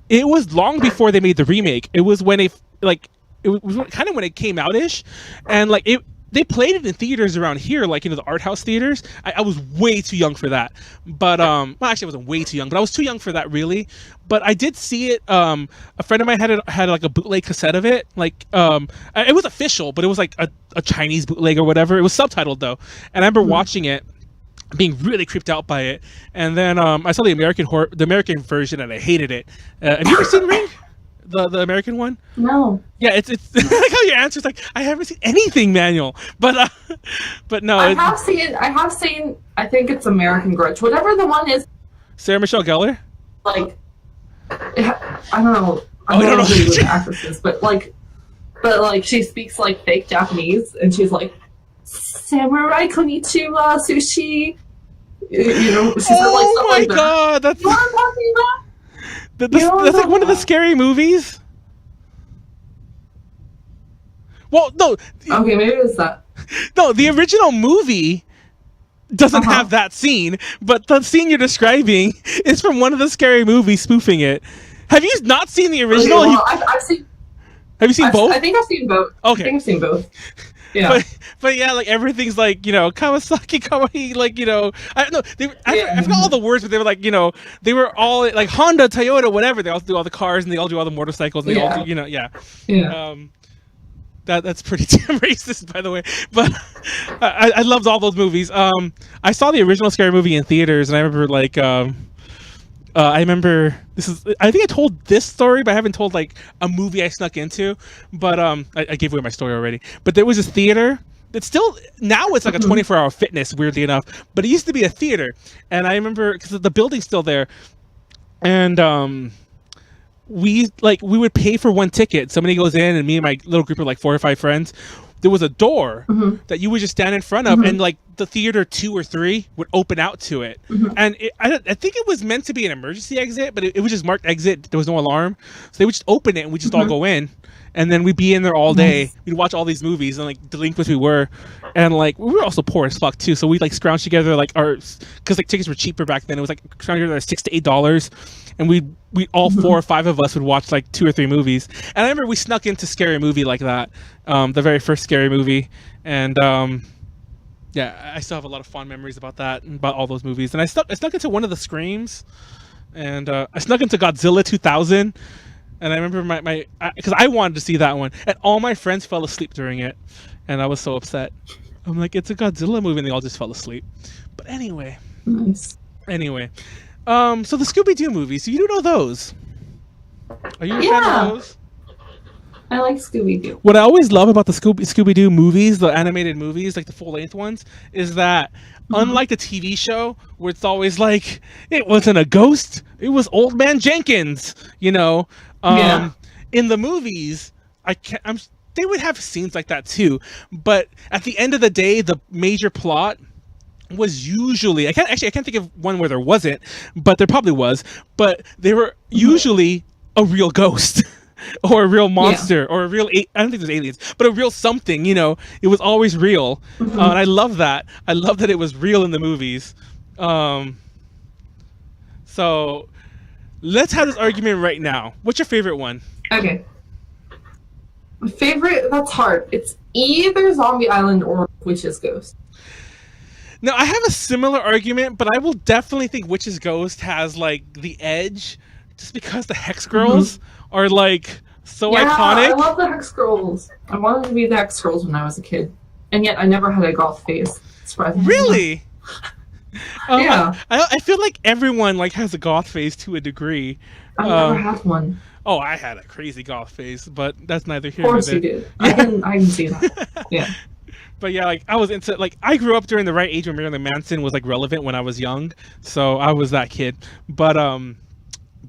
it was long before they made the remake. It was when it was kind of when it came out-ish, and like they played it in theaters around here, like the art house theaters. I was way too young for that, but well, actually I wasn't way too young, but I was too young for that really. But I did see it. A friend of mine had like a bootleg cassette of it. Like it was official, but it was like a Chinese bootleg or whatever. It was subtitled though, and I remember watching it, being really creeped out by it. And then I saw the American version, and I hated it. Have you ever seen Ring? The American one? No. Yeah, it's like how your answer's like, I haven't seen anything, Manuel. But no. I have seen. I think it's American Grudge, whatever the one is. Sarah Michelle Gellar. Like, I don't know. I don't know who the actress is, but she speaks like fake Japanese, and she's like, "Samurai konnichiwa sushi." She's like stuff like that. God, that's. You know what I'm talking about? That's like one of the scary movies. Well, no. Okay, maybe it's that. No, the original movie doesn't have that scene, but the scene you're describing is from one of the scary movies spoofing it. Have you not seen the original? Okay, well, I've seen. Have you seen both? I think I've seen both. Okay. I think I've seen both. Yeah. But yeah, like everything's like, Kawasaki, Kawaii, like, I don't know. I forgot all the words, but they were like, they were all like Honda, Toyota, whatever. They all do all the cars and they all do all the motorcycles. And they all do, Yeah. That's pretty damn racist, by the way. But I loved all those movies. I saw the original Scary Movie in theaters, and I remember like, I think I told this story, but I haven't told like a movie I snuck into. But I gave away my story already. But there was this theater. It's still, now it's like a 24-hour fitness, weirdly enough. But it used to be a theater, and I remember because the building's still there, and we would pay for one ticket. Somebody goes in, and me and my little group of like 4 or 5 friends. There was a door that you would just stand in front of, and like the theater 2 or 3 would open out to it. And I think it was meant to be an emergency exit, but it was just marked exit. There was no alarm, so they would just open it and we just all go in, and then we'd be in there all day. We'd watch all these movies, and like delinquents we were, and like we were also poor as fuck too. So we'd like scrounge together like because like tickets were cheaper back then. It was like scrounge together $6 to $8, and we all 4 or 5 of us would watch like 2 or 3 movies. And I remember we snuck into Scary Movie like that, the very first Scary Movie, and yeah, I still have a lot of fond memories about that and about all those movies. And I snuck into one of the Screams, and I snuck into Godzilla 2000. And I remember because I wanted to see that one, and all my friends fell asleep during it. and I was so upset. I'm like, it's a Godzilla movie, and they all just fell asleep. But anyway. Nice. Anyway. So the Scooby-Doo movies, so you do know those. Are you a fan of those? I like Scooby-Doo. What I always love about the Scooby-Doo movies, the animated movies, like the full-length ones, is that unlike the TV show, where it's always like, it wasn't a ghost, it was Old Man Jenkins, you know? In the movies, they would have scenes like that too, but at the end of the day, the major plot was usually, I can't think of one where there wasn't, but there probably was, but they were usually a real ghost. Or a real monster, or a real, I don't think there's aliens, but a real something, you know, it was always real. And I love that. I love that it was real in the movies. So let's have this argument right now. What's your favorite one? Okay. My favorite, that's hard. It's either Zombie Island or Witch's Ghost. Now, I have a similar argument, but I will definitely think Witch's Ghost has, like, the edge, just because the Hex Girls are like so iconic. I love the Hex Girls. I wanted to be the Hex Girls when I was a kid, and yet I never had a goth face. Really? Yeah. I feel like everyone like has a goth face to a degree. I never had one. Oh, I had a crazy goth face, but that's neither here nor nor there. Of course you did. I can see that. Yeah. But yeah, like I was into, like, I grew up during the right age when Marilyn Manson was like relevant when I was young, so I was that kid.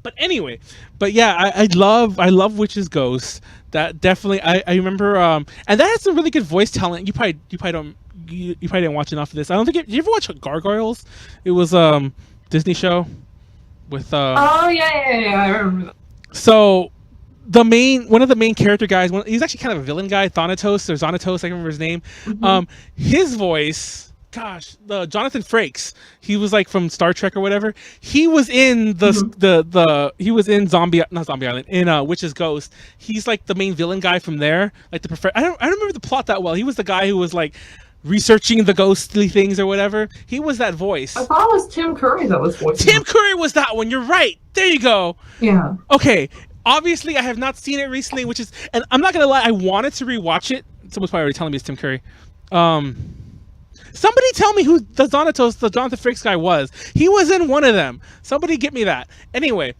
But anyway, but yeah, I love Witch's Ghost. That definitely, I remember, and that has some really good voice talent. You probably didn't watch enough of this. I don't think did you ever watch Gargoyles? It was Disney show with Oh yeah, I remember that. So one of the main character guys, he's actually kind of a villain guy, Thanatos or Xanatos, I can't remember his name. His voice. Gosh, Jonathan Frakes. He was like from Star Trek or whatever. He was in he was in not Zombie Island, in Witch's Ghost. He's like the main villain guy from there. Like I don't remember the plot that well. He was the guy who was like researching the ghostly things or whatever. He was that voice. I thought it was Tim Curry that was voicing. Tim Curry was that one. You're right. There you go. Yeah. Okay. Obviously, I have not seen it recently, and I'm not gonna lie. I wanted to rewatch it. Someone's probably already telling me it's Tim Curry. Somebody tell me who the Jonathan Frakes guy was. He was in one of them. Somebody get me that. Anyway,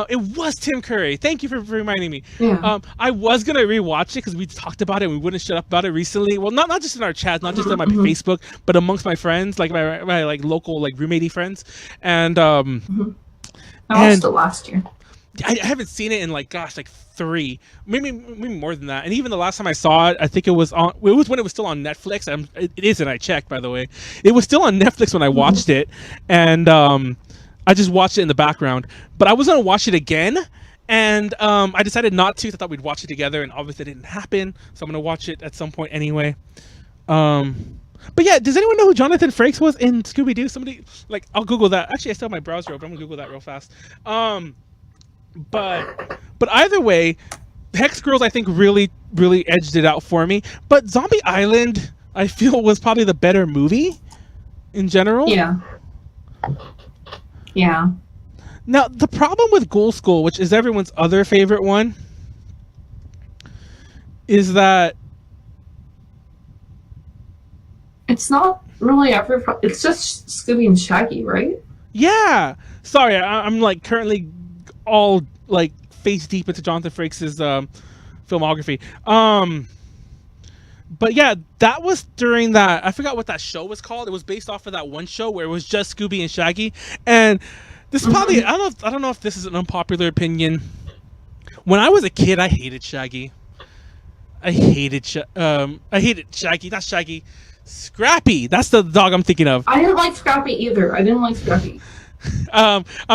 it was Tim Curry. Thank you for reminding me. Yeah. I was going to rewatch it because we talked about it and we wouldn't shut up about it recently. Well, not just in our chat, not just on my Facebook, but amongst my friends, like my like local like roommate-y friends. And I watched it last year. I haven't seen it in like 3, maybe more than that. And even the last time I saw it, I think it was when it was still on Netflix. It isn't. I checked, by the way. It was still on Netflix when I watched it, and I just watched it in the background. But I was gonna watch it again, and I decided not to. I thought we'd watch it together, and obviously it didn't happen. So I'm gonna watch it at some point anyway. But yeah, does anyone know who Jonathan Frakes was in Scooby-Doo? Somebody, like, I'll Google that. Actually, I still have my browser open. I'm gonna Google that real fast. But either way, Hex Girls I think really edged it out for me. But Zombie Island I feel was probably the better movie in general. Yeah. Yeah. Now the problem with Ghoul School, which is everyone's other favorite one, is that it's not really it's just Scooby and Shaggy, right? Yeah. Sorry, I'm like currently all like face deep into Jonathan Frakes' filmography. But yeah, that was during that, I forgot what that show was called. It was based off of that one show where it was just Scooby and Shaggy. And this is probably, I don't know if this is an unpopular opinion. When I was a kid, I hated Shaggy. I hated Shaggy, not Shaggy. Scrappy. That's the dog I'm thinking of. I didn't like Scrappy either. I'm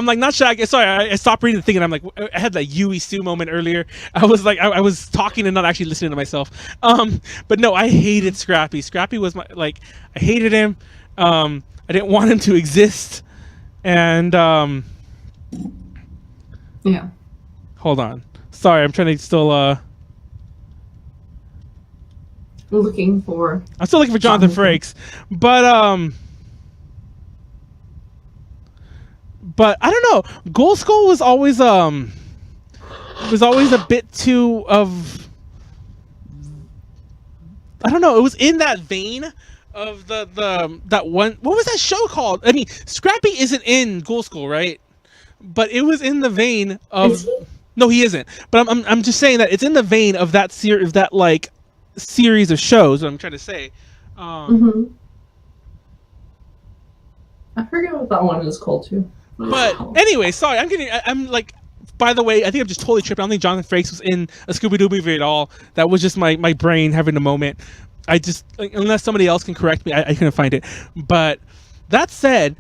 like, not Shaggy. Sorry, I stopped reading the thing and I'm like, I had that Yui Sue moment earlier. I was like, I was talking and not actually listening to myself. But no, I hated Scrappy. Scrappy was my, like, I hated him. I didn't want him to exist. And yeah. Hold on. Sorry, I'm trying to still I'm still looking for Jonathan Frakes. But I don't know. Ghoul School was always a bit too of I don't know. It was in that vein of that one. What was that show called? I mean, Scrappy isn't in Ghoul School, right? But it was in the vein of. Is he? No, he isn't. But I'm just saying that it's in the vein of that series of shows. What I'm trying to say. I forget what that one is called too. But anyway, sorry. I'm like. By the way, I think I'm just totally tripping. I don't think Jonathan Frakes was in a Scooby-Doo movie at all. That was just my brain having a moment. I just, unless somebody else can correct me, I couldn't find it. But that said,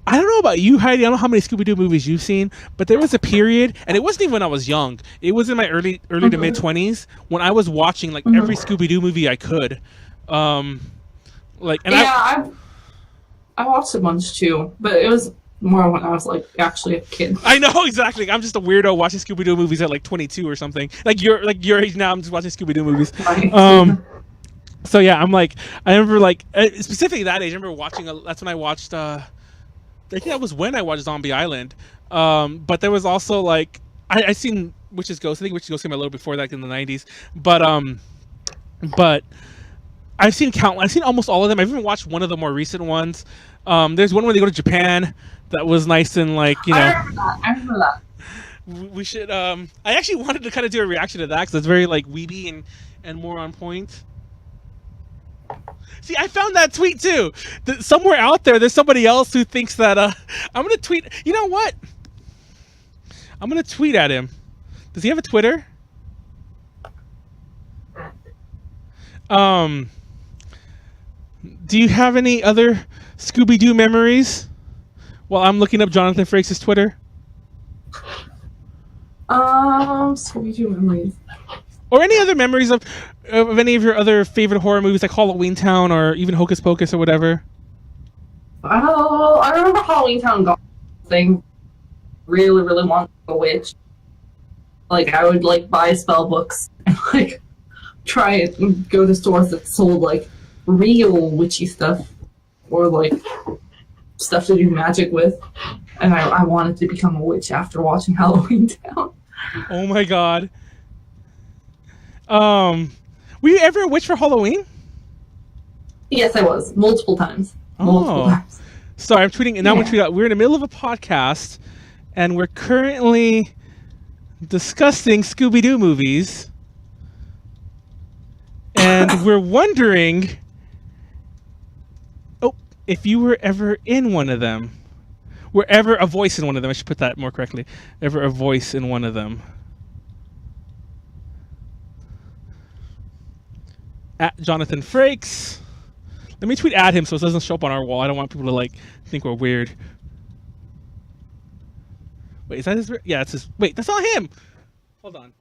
I don't know about you, Heidi. I don't know how many Scooby-Doo movies you've seen, but there was a period, and it wasn't even when I was young. It was in my early to mid 20s when I was watching like every Scooby-Doo movie I could. I watched a bunch too, but it was more when I was like actually a kid. I know exactly. I'm just a weirdo watching Scooby-Doo movies at like 22 or something. Like your age now. I'm just watching Scooby-Doo movies. So yeah, I'm like, I remember like specifically that age. I remember watching. That's when I watched. I think that was when I watched Zombie Island. But there was also like I seen Witch's Ghost. I think Witch's Ghost came a little before that in the 90s. But I've seen I've seen almost all of them. I've even watched one of the more recent ones. There's one where they go to Japan. That was nice and like, you know. I remember that. We should. I actually wanted to kind of do a reaction to that because it's very like weeby and more on point. See, I found that tweet too. Somewhere out there's somebody else who thinks that. I'm gonna tweet. You know what? I'm gonna tweet at him. Does he have a Twitter? Do you have any other Scooby-Doo memories? While I'm looking up Jonathan Frakes' Twitter. Scooby-Doo memories. Or any other memories of any of your other favorite horror movies, like Halloween Town or even Hocus Pocus or whatever. Oh, I remember Halloween Town thing. Really, really want a witch. Like I would like buy spell books and like try it and go to stores that sold like real witchy stuff or like stuff to do magic with, and I wanted to become a witch after watching Halloween Town. Oh my god. Were you ever a witch for Halloween? Yes, I was. Multiple times. Multiple times. Sorry, I'm tweeting, and now I'm tweeting out. We're in the middle of a podcast, and we're currently discussing Scooby-Doo movies, and we're wondering if you were ever in one of them. Were ever a voice in one of them. I should put that more correctly. Ever a voice in one of them. At Jonathan Frakes. Let me tweet at him so it doesn't show up on our wall. I don't want people to like think we're weird. Wait, is that his? Yeah, it's his. Wait, that's not him. Hold on.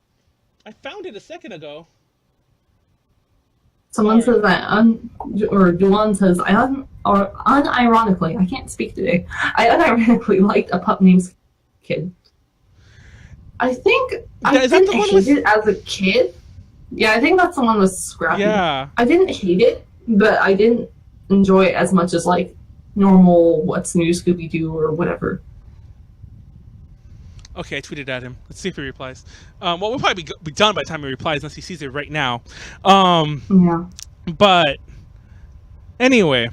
I found it a second ago. Someone says that, or Duan says, unironically, I can't speak today. I unironically liked A Pup Named Kid. I think I didn't hate it as a kid. Yeah, I think that's the one with Scrappy. Yeah. I didn't hate it, but I didn't enjoy it as much as like normal What's New Scooby-Doo or whatever. Okay, I tweeted at him. Let's see if he replies. Well, we'll probably be done by the time he replies, unless he sees it right now. Yeah. But anyway,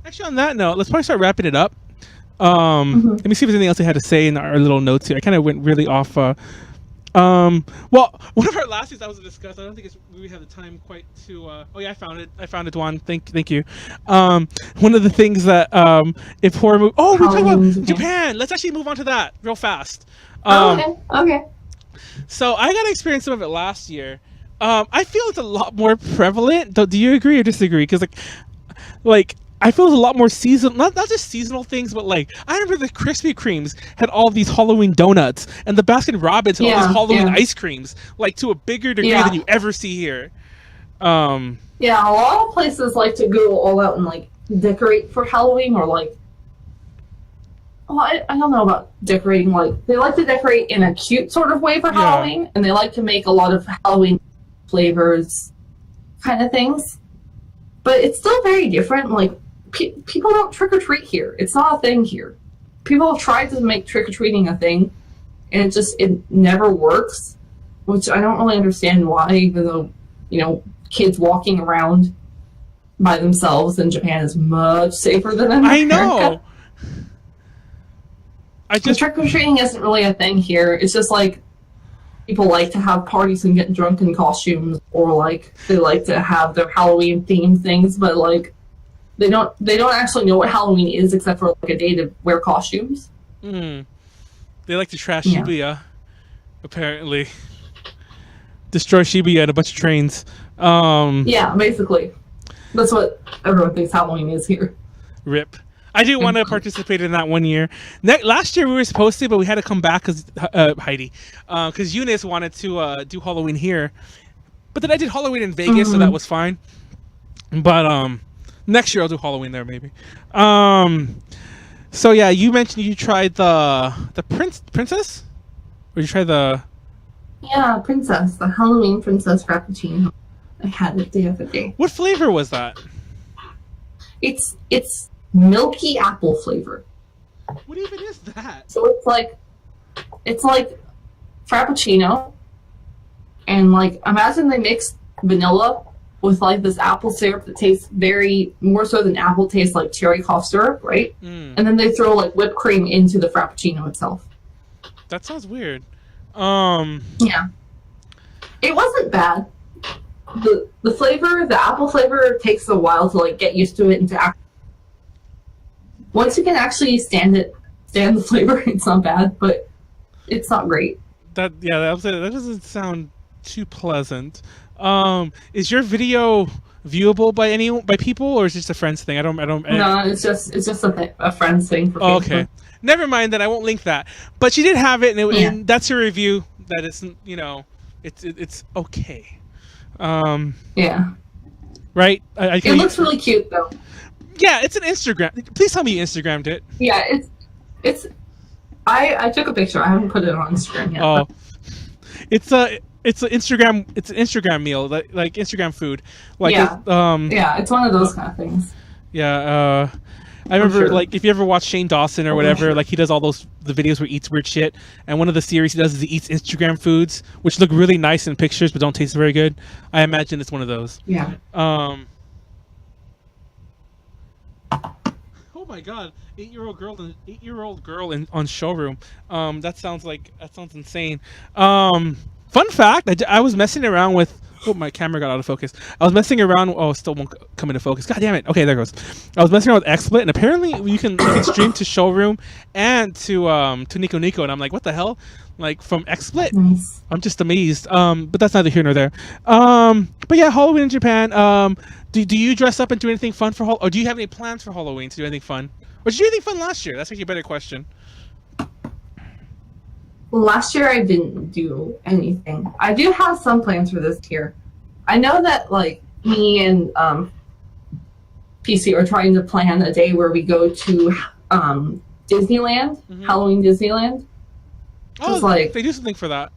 actually, on that note, let's probably start wrapping it up. Let me see if there's anything else I had to say in our little notes here. I kind of went really off. Well, one of our last things that was discussed, I don't think we have the time quite to. Oh yeah, I found it, Dwan. Thank you. One of the things that if horror movie. Oh, we're talking about Japan. Let's actually move on to that real fast. Okay. So I got to experience some of it last year. I feel it's a lot more prevalent. Do you agree or disagree? Because like I feel it's a lot more seasonal, not just seasonal things, but like I remember the Krispy Kremes had all these Halloween donuts, and the Baskin Robbins had all these Halloween ice creams, like to a bigger degree than you ever see here. Yeah, a lot of places like to go all out and like decorate for Halloween, or like, well, I don't know about decorating. Like they like to decorate in a cute sort of way for Halloween, and they like to make a lot of Halloween flavors, kind of things. But it's still very different. Like people don't trick or treat here. It's not a thing here. People have tried to make trick or treating a thing, and it never works. Which I don't really understand why, even though kids walking around by themselves in Japan is much safer than in America. I know. Trick-or-treating isn't really a thing here. It's just like people like to have parties and get drunk in costumes, or like they like to have their Halloween themed things, but like they don't actually know what Halloween is except for like a day to wear costumes. They like to trash Shibuya, apparently. Destroy Shibuya and a bunch of trains. Yeah, basically. That's what everyone thinks Halloween is here. Rip. I do want to participate in that one year. Last year we were supposed to, but we had to come back because Heidi, because Eunice wanted to do Halloween here. But then I did Halloween in Vegas, so that was fine. But next year I'll do Halloween there maybe. So yeah, you mentioned you tried the princess, or you tried the princess, the Halloween princess frappuccino. I had it the other day. What flavor was that? It's milky apple flavor. What even is that? So it's like frappuccino, and like imagine they mix vanilla with like this apple syrup that tastes more so than apple tastes like cherry cough syrup, right? And then they throw like whipped cream into the frappuccino itself. That sounds weird. Yeah, it wasn't bad. The flavor, the apple flavor, takes a while to like get used to it and to once you can actually stand the flavor, it's not bad, but it's not great. That doesn't sound too pleasant. Is your video viewable by people, or is it just a friends thing? No, it's just a friends thing for Facebook. Okay, never mind. Then I won't link that. But she did have it, and that's your review. That it's it's okay. Yeah. Right. It looks really cute though. Yeah, it's an Instagram. Please tell me you Instagrammed it. Yeah, it's. I took a picture. I haven't put it on Instagram yet. Oh, it's an Instagram meal, like Instagram food. Like it's one of those kind of things. Yeah, I remember like if you ever watch Shane Dawson or whatever, like he does all the videos where he eats weird shit, and one of the series he does is he eats Instagram foods, which look really nice in pictures but don't taste very good. I imagine it's one of those. Yeah. Oh my god, 8-year-old girl on showroom. That sounds insane. Fun fact, I was messing around with. Oh, my camera got out of focus. I was messing around. Oh, still won't come into focus. God damn it. Okay, there it goes. I was messing around with XSplit, and apparently you can stream to Showroom and to Nico Nico, and I'm like, what the hell? Like from XSplit. Nice. I'm just amazed. But that's neither here nor there. But yeah, Halloween in Japan. Do you dress up and do anything fun for Halloween, or do you have any plans for Halloween to do anything fun? Or did you do anything fun last year? That's actually a better question. Last year I didn't do anything. I do have some plans for this year. I know that like me and PC are trying to plan a day where we go to Disneyland, Halloween Disneyland. Oh, like, they do something for that.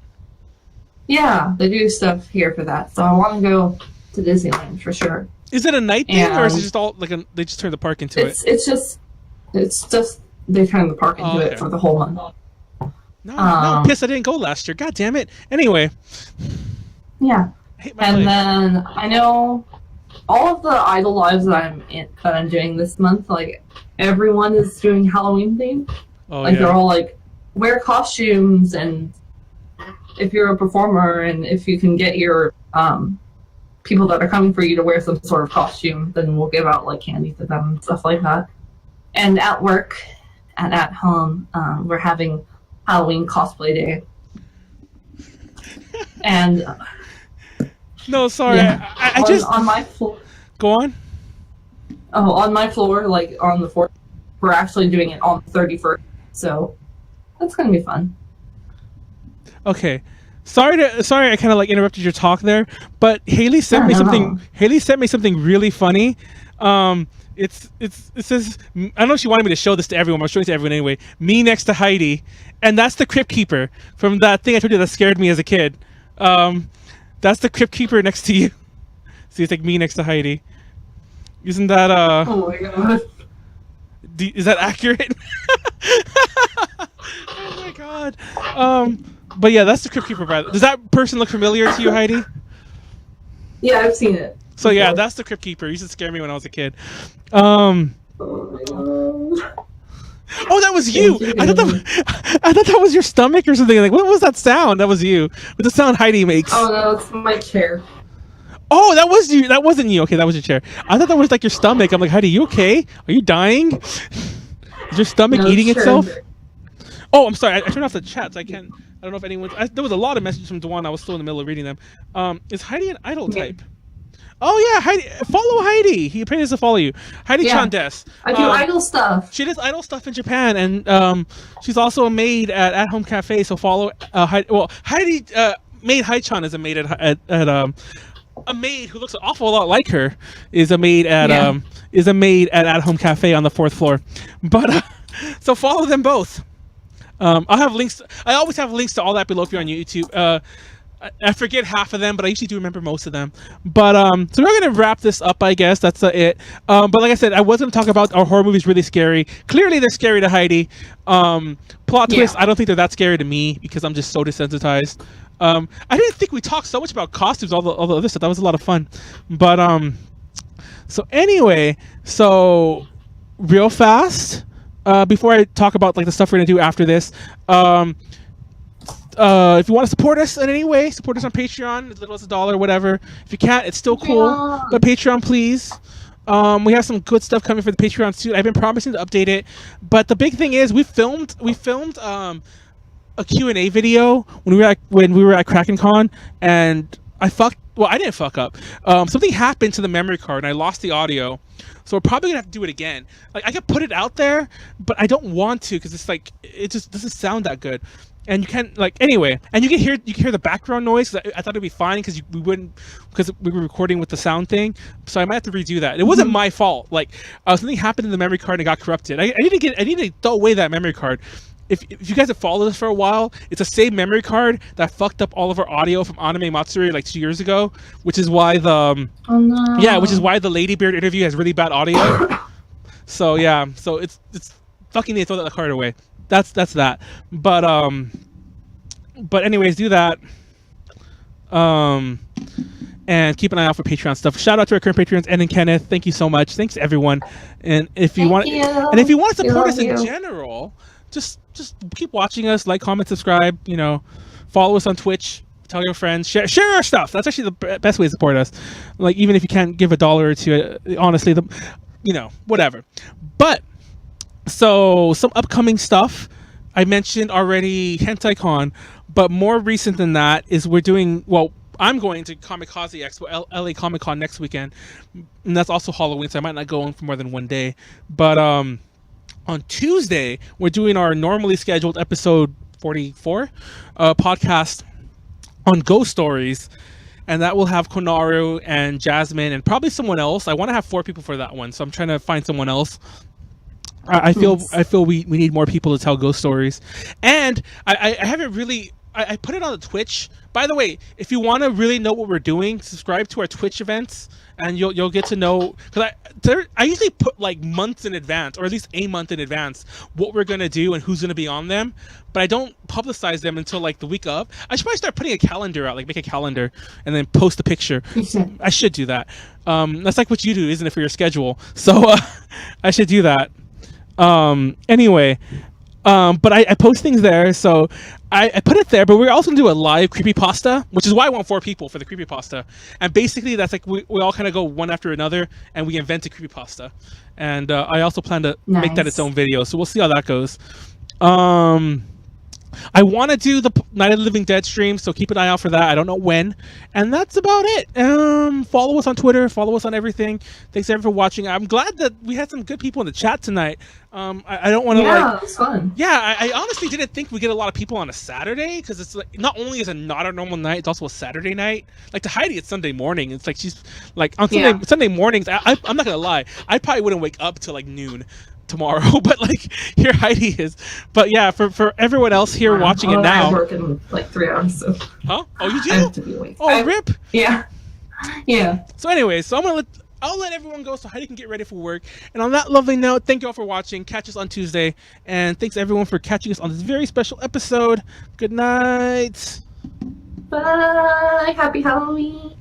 Yeah, they do stuff here for that. So I want to go to Disneyland for sure. Is it a night thing, or is it just all like they just turn the park into it? It's just they turn the park into it for the whole month. No, piss! I didn't go last year. God damn it. Anyway. Yeah. I hate my life. Then I know all of the idol lives that I'm doing this month. Like everyone is doing Halloween theme. Oh, like they're all like wear costumes, and if you're a performer and if you can get your people that are coming for you to wear some sort of costume, then we'll give out like candy to them and stuff like that. And at work and at home, we're having Halloween cosplay day. And no, sorry, yeah, I just on my floor. Go on. Oh, on my floor, like on the 4th, we're actually doing it on the 31st. So that's gonna be fun. Okay, sorry, I kind of like interrupted your talk there, but Haley sent me something. Haley sent me something really funny. It says, I don't know if she wanted me to show this to everyone, but I'm showing it to everyone anyway. Me next to Heidi, and that's the Crypt Keeper from that thing I told you that scared me as a kid. That's the Crypt Keeper next to you. See, it's like me next to Heidi. Isn't that Oh my god. Is that accurate? Oh my god. But yeah, that's the Crypt Keeper. Does that person look familiar to you, Heidi? Yeah, I've seen it. So yeah, before. that's the Crypt Keeper. He used to scare me when I was a kid. Oh my god. Oh, that was you. I thought that was your stomach or something. Like, what was that sound? That was you. With the sound Heidi makes. Oh no, it's my chair. Oh, that was you. That wasn't you. Okay, that was your chair. I thought that was like your stomach. I'm like, Heidi, you okay? Are you dying? Is your stomach eating itself? Oh, I'm sorry. I turned off the chats. I can't. I don't know if anyone's. There was a lot of messages from Dewan. I was still in the middle of reading them. Is Heidi an idol type? Oh yeah, Heidi. Follow Heidi. He apparently doesn't follow you. Heidi Chandes. I do idol stuff. She does idol stuff in Japan, and she's also a maid at Home Cafe. So follow Heidi. Well, Heidi maid Hai-chan is a maid at a maid who looks an awful lot like her is a maid at At Home Cafe on the 4th floor. But so follow them both. I'll have links. I always have links to all that below if you're on YouTube. I forget half of them, but I usually do remember most of them. But so we're gonna wrap this up, I guess. That's it. But like I said, I was gonna talk about our horror movies really scary. Clearly, they're scary to Heidi. Plot twist. I don't think they're that scary to me because I'm just so desensitized. I didn't think we talked so much about costumes, all the other stuff. That was a lot of fun. But so anyway, so real fast. Before I talk about like the stuff we're gonna do after this, if you want to support us in any way, support us on Patreon, as little as $1, whatever. If you can't, it's still cool. But Patreon, please. We have some good stuff coming for the Patreon soon. I've been promising to update it, but the big thing is we filmed a Q&A video when we were at KrakenCon, and I didn't fuck up. Something happened to the memory card, and I lost the audio. So we're probably gonna have to do it again. Like I could put it out there, but I don't want to because it's like it just doesn't sound that good. And you can't anyway. And you can hear the background noise. I thought it'd be fine because we were recording with the sound thing. So I might have to redo that. It wasn't my fault. Like something happened in the memory card and it got corrupted. I need to throw away that memory card. If you guys have followed us for a while, it's a same memory card that fucked up all of our audio from Anime Matsuri like 2 years ago, which is why which is why the Ladybeard interview has really bad audio. So yeah, so it's fucking they throw that card away. That's that. But anyways, do that. And keep an eye out for Patreon stuff. Shout out to our current Patreons, Ed and Kenneth. Thank you so much. Thanks everyone. And if you want to support us in general, just keep watching us, like, comment, subscribe, follow us on Twitch, tell your friends, share our stuff. That's actually the best way to support us. Like, even if you can't give $1 or $2, honestly, whatever. But so some upcoming stuff. I mentioned already HentaiCon, but more recent than that is I'm going to Kamikaze Expo, LA Comic Con next weekend, and that's also Halloween, so I might not go on for more than one day. But on Tuesday, we're doing our normally scheduled episode 44 podcast on ghost stories, and that will have Konaru and Jasmine and probably someone else. I want to have 4 people for that one, so I'm trying to find someone else. I feel we need more people to tell ghost stories, and I haven't really. I put it on the Twitch. By the way, if you want to really know what we're doing, subscribe to our Twitch events, and you'll get to know. Because I usually put like months in advance, or at least a month in advance, what we're gonna do and who's gonna be on them. But I don't publicize them until like the week of. I should probably start putting a calendar out, like make a calendar and then post a picture. I should do that. That's like what you do, isn't it, for your schedule? So I should do that. Anyway. But I post things there, so I put it there, but we're also gonna do a live creepypasta, which is why I want 4 people for the creepypasta. And basically that's like we all kind of go one after another and we invent a creepypasta. And I also plan to make that its own video, so we'll see how that goes. I want to do the Night of the Living Dead stream, so keep an eye out for that. I don't know when. And that's about it. Follow us on Twitter. Follow us on everything. Thanks everyone for watching. I'm glad that we had some good people in the chat tonight. I don't want to it was fun. Yeah, I honestly didn't think we'd get a lot of people on a Saturday, because it's like, not only is it not a normal night, it's also a Saturday night. Like, to Heidi, it's Sunday morning. It's like she's, like, on Sunday mornings, I'm not going to lie, I probably wouldn't wake up till, like, noon tomorrow, but like here Heidi is. But yeah, for everyone else here watching it now, I work in like 3 hours, so oh you do? I have to be awake. Rip. Yeah. So anyway, so I'll let everyone go so Heidi can get ready for work. And on that lovely note, thank you all for watching. Catch us on Tuesday, and thanks everyone for catching us on this very special episode. Good night. Bye. Happy Halloween.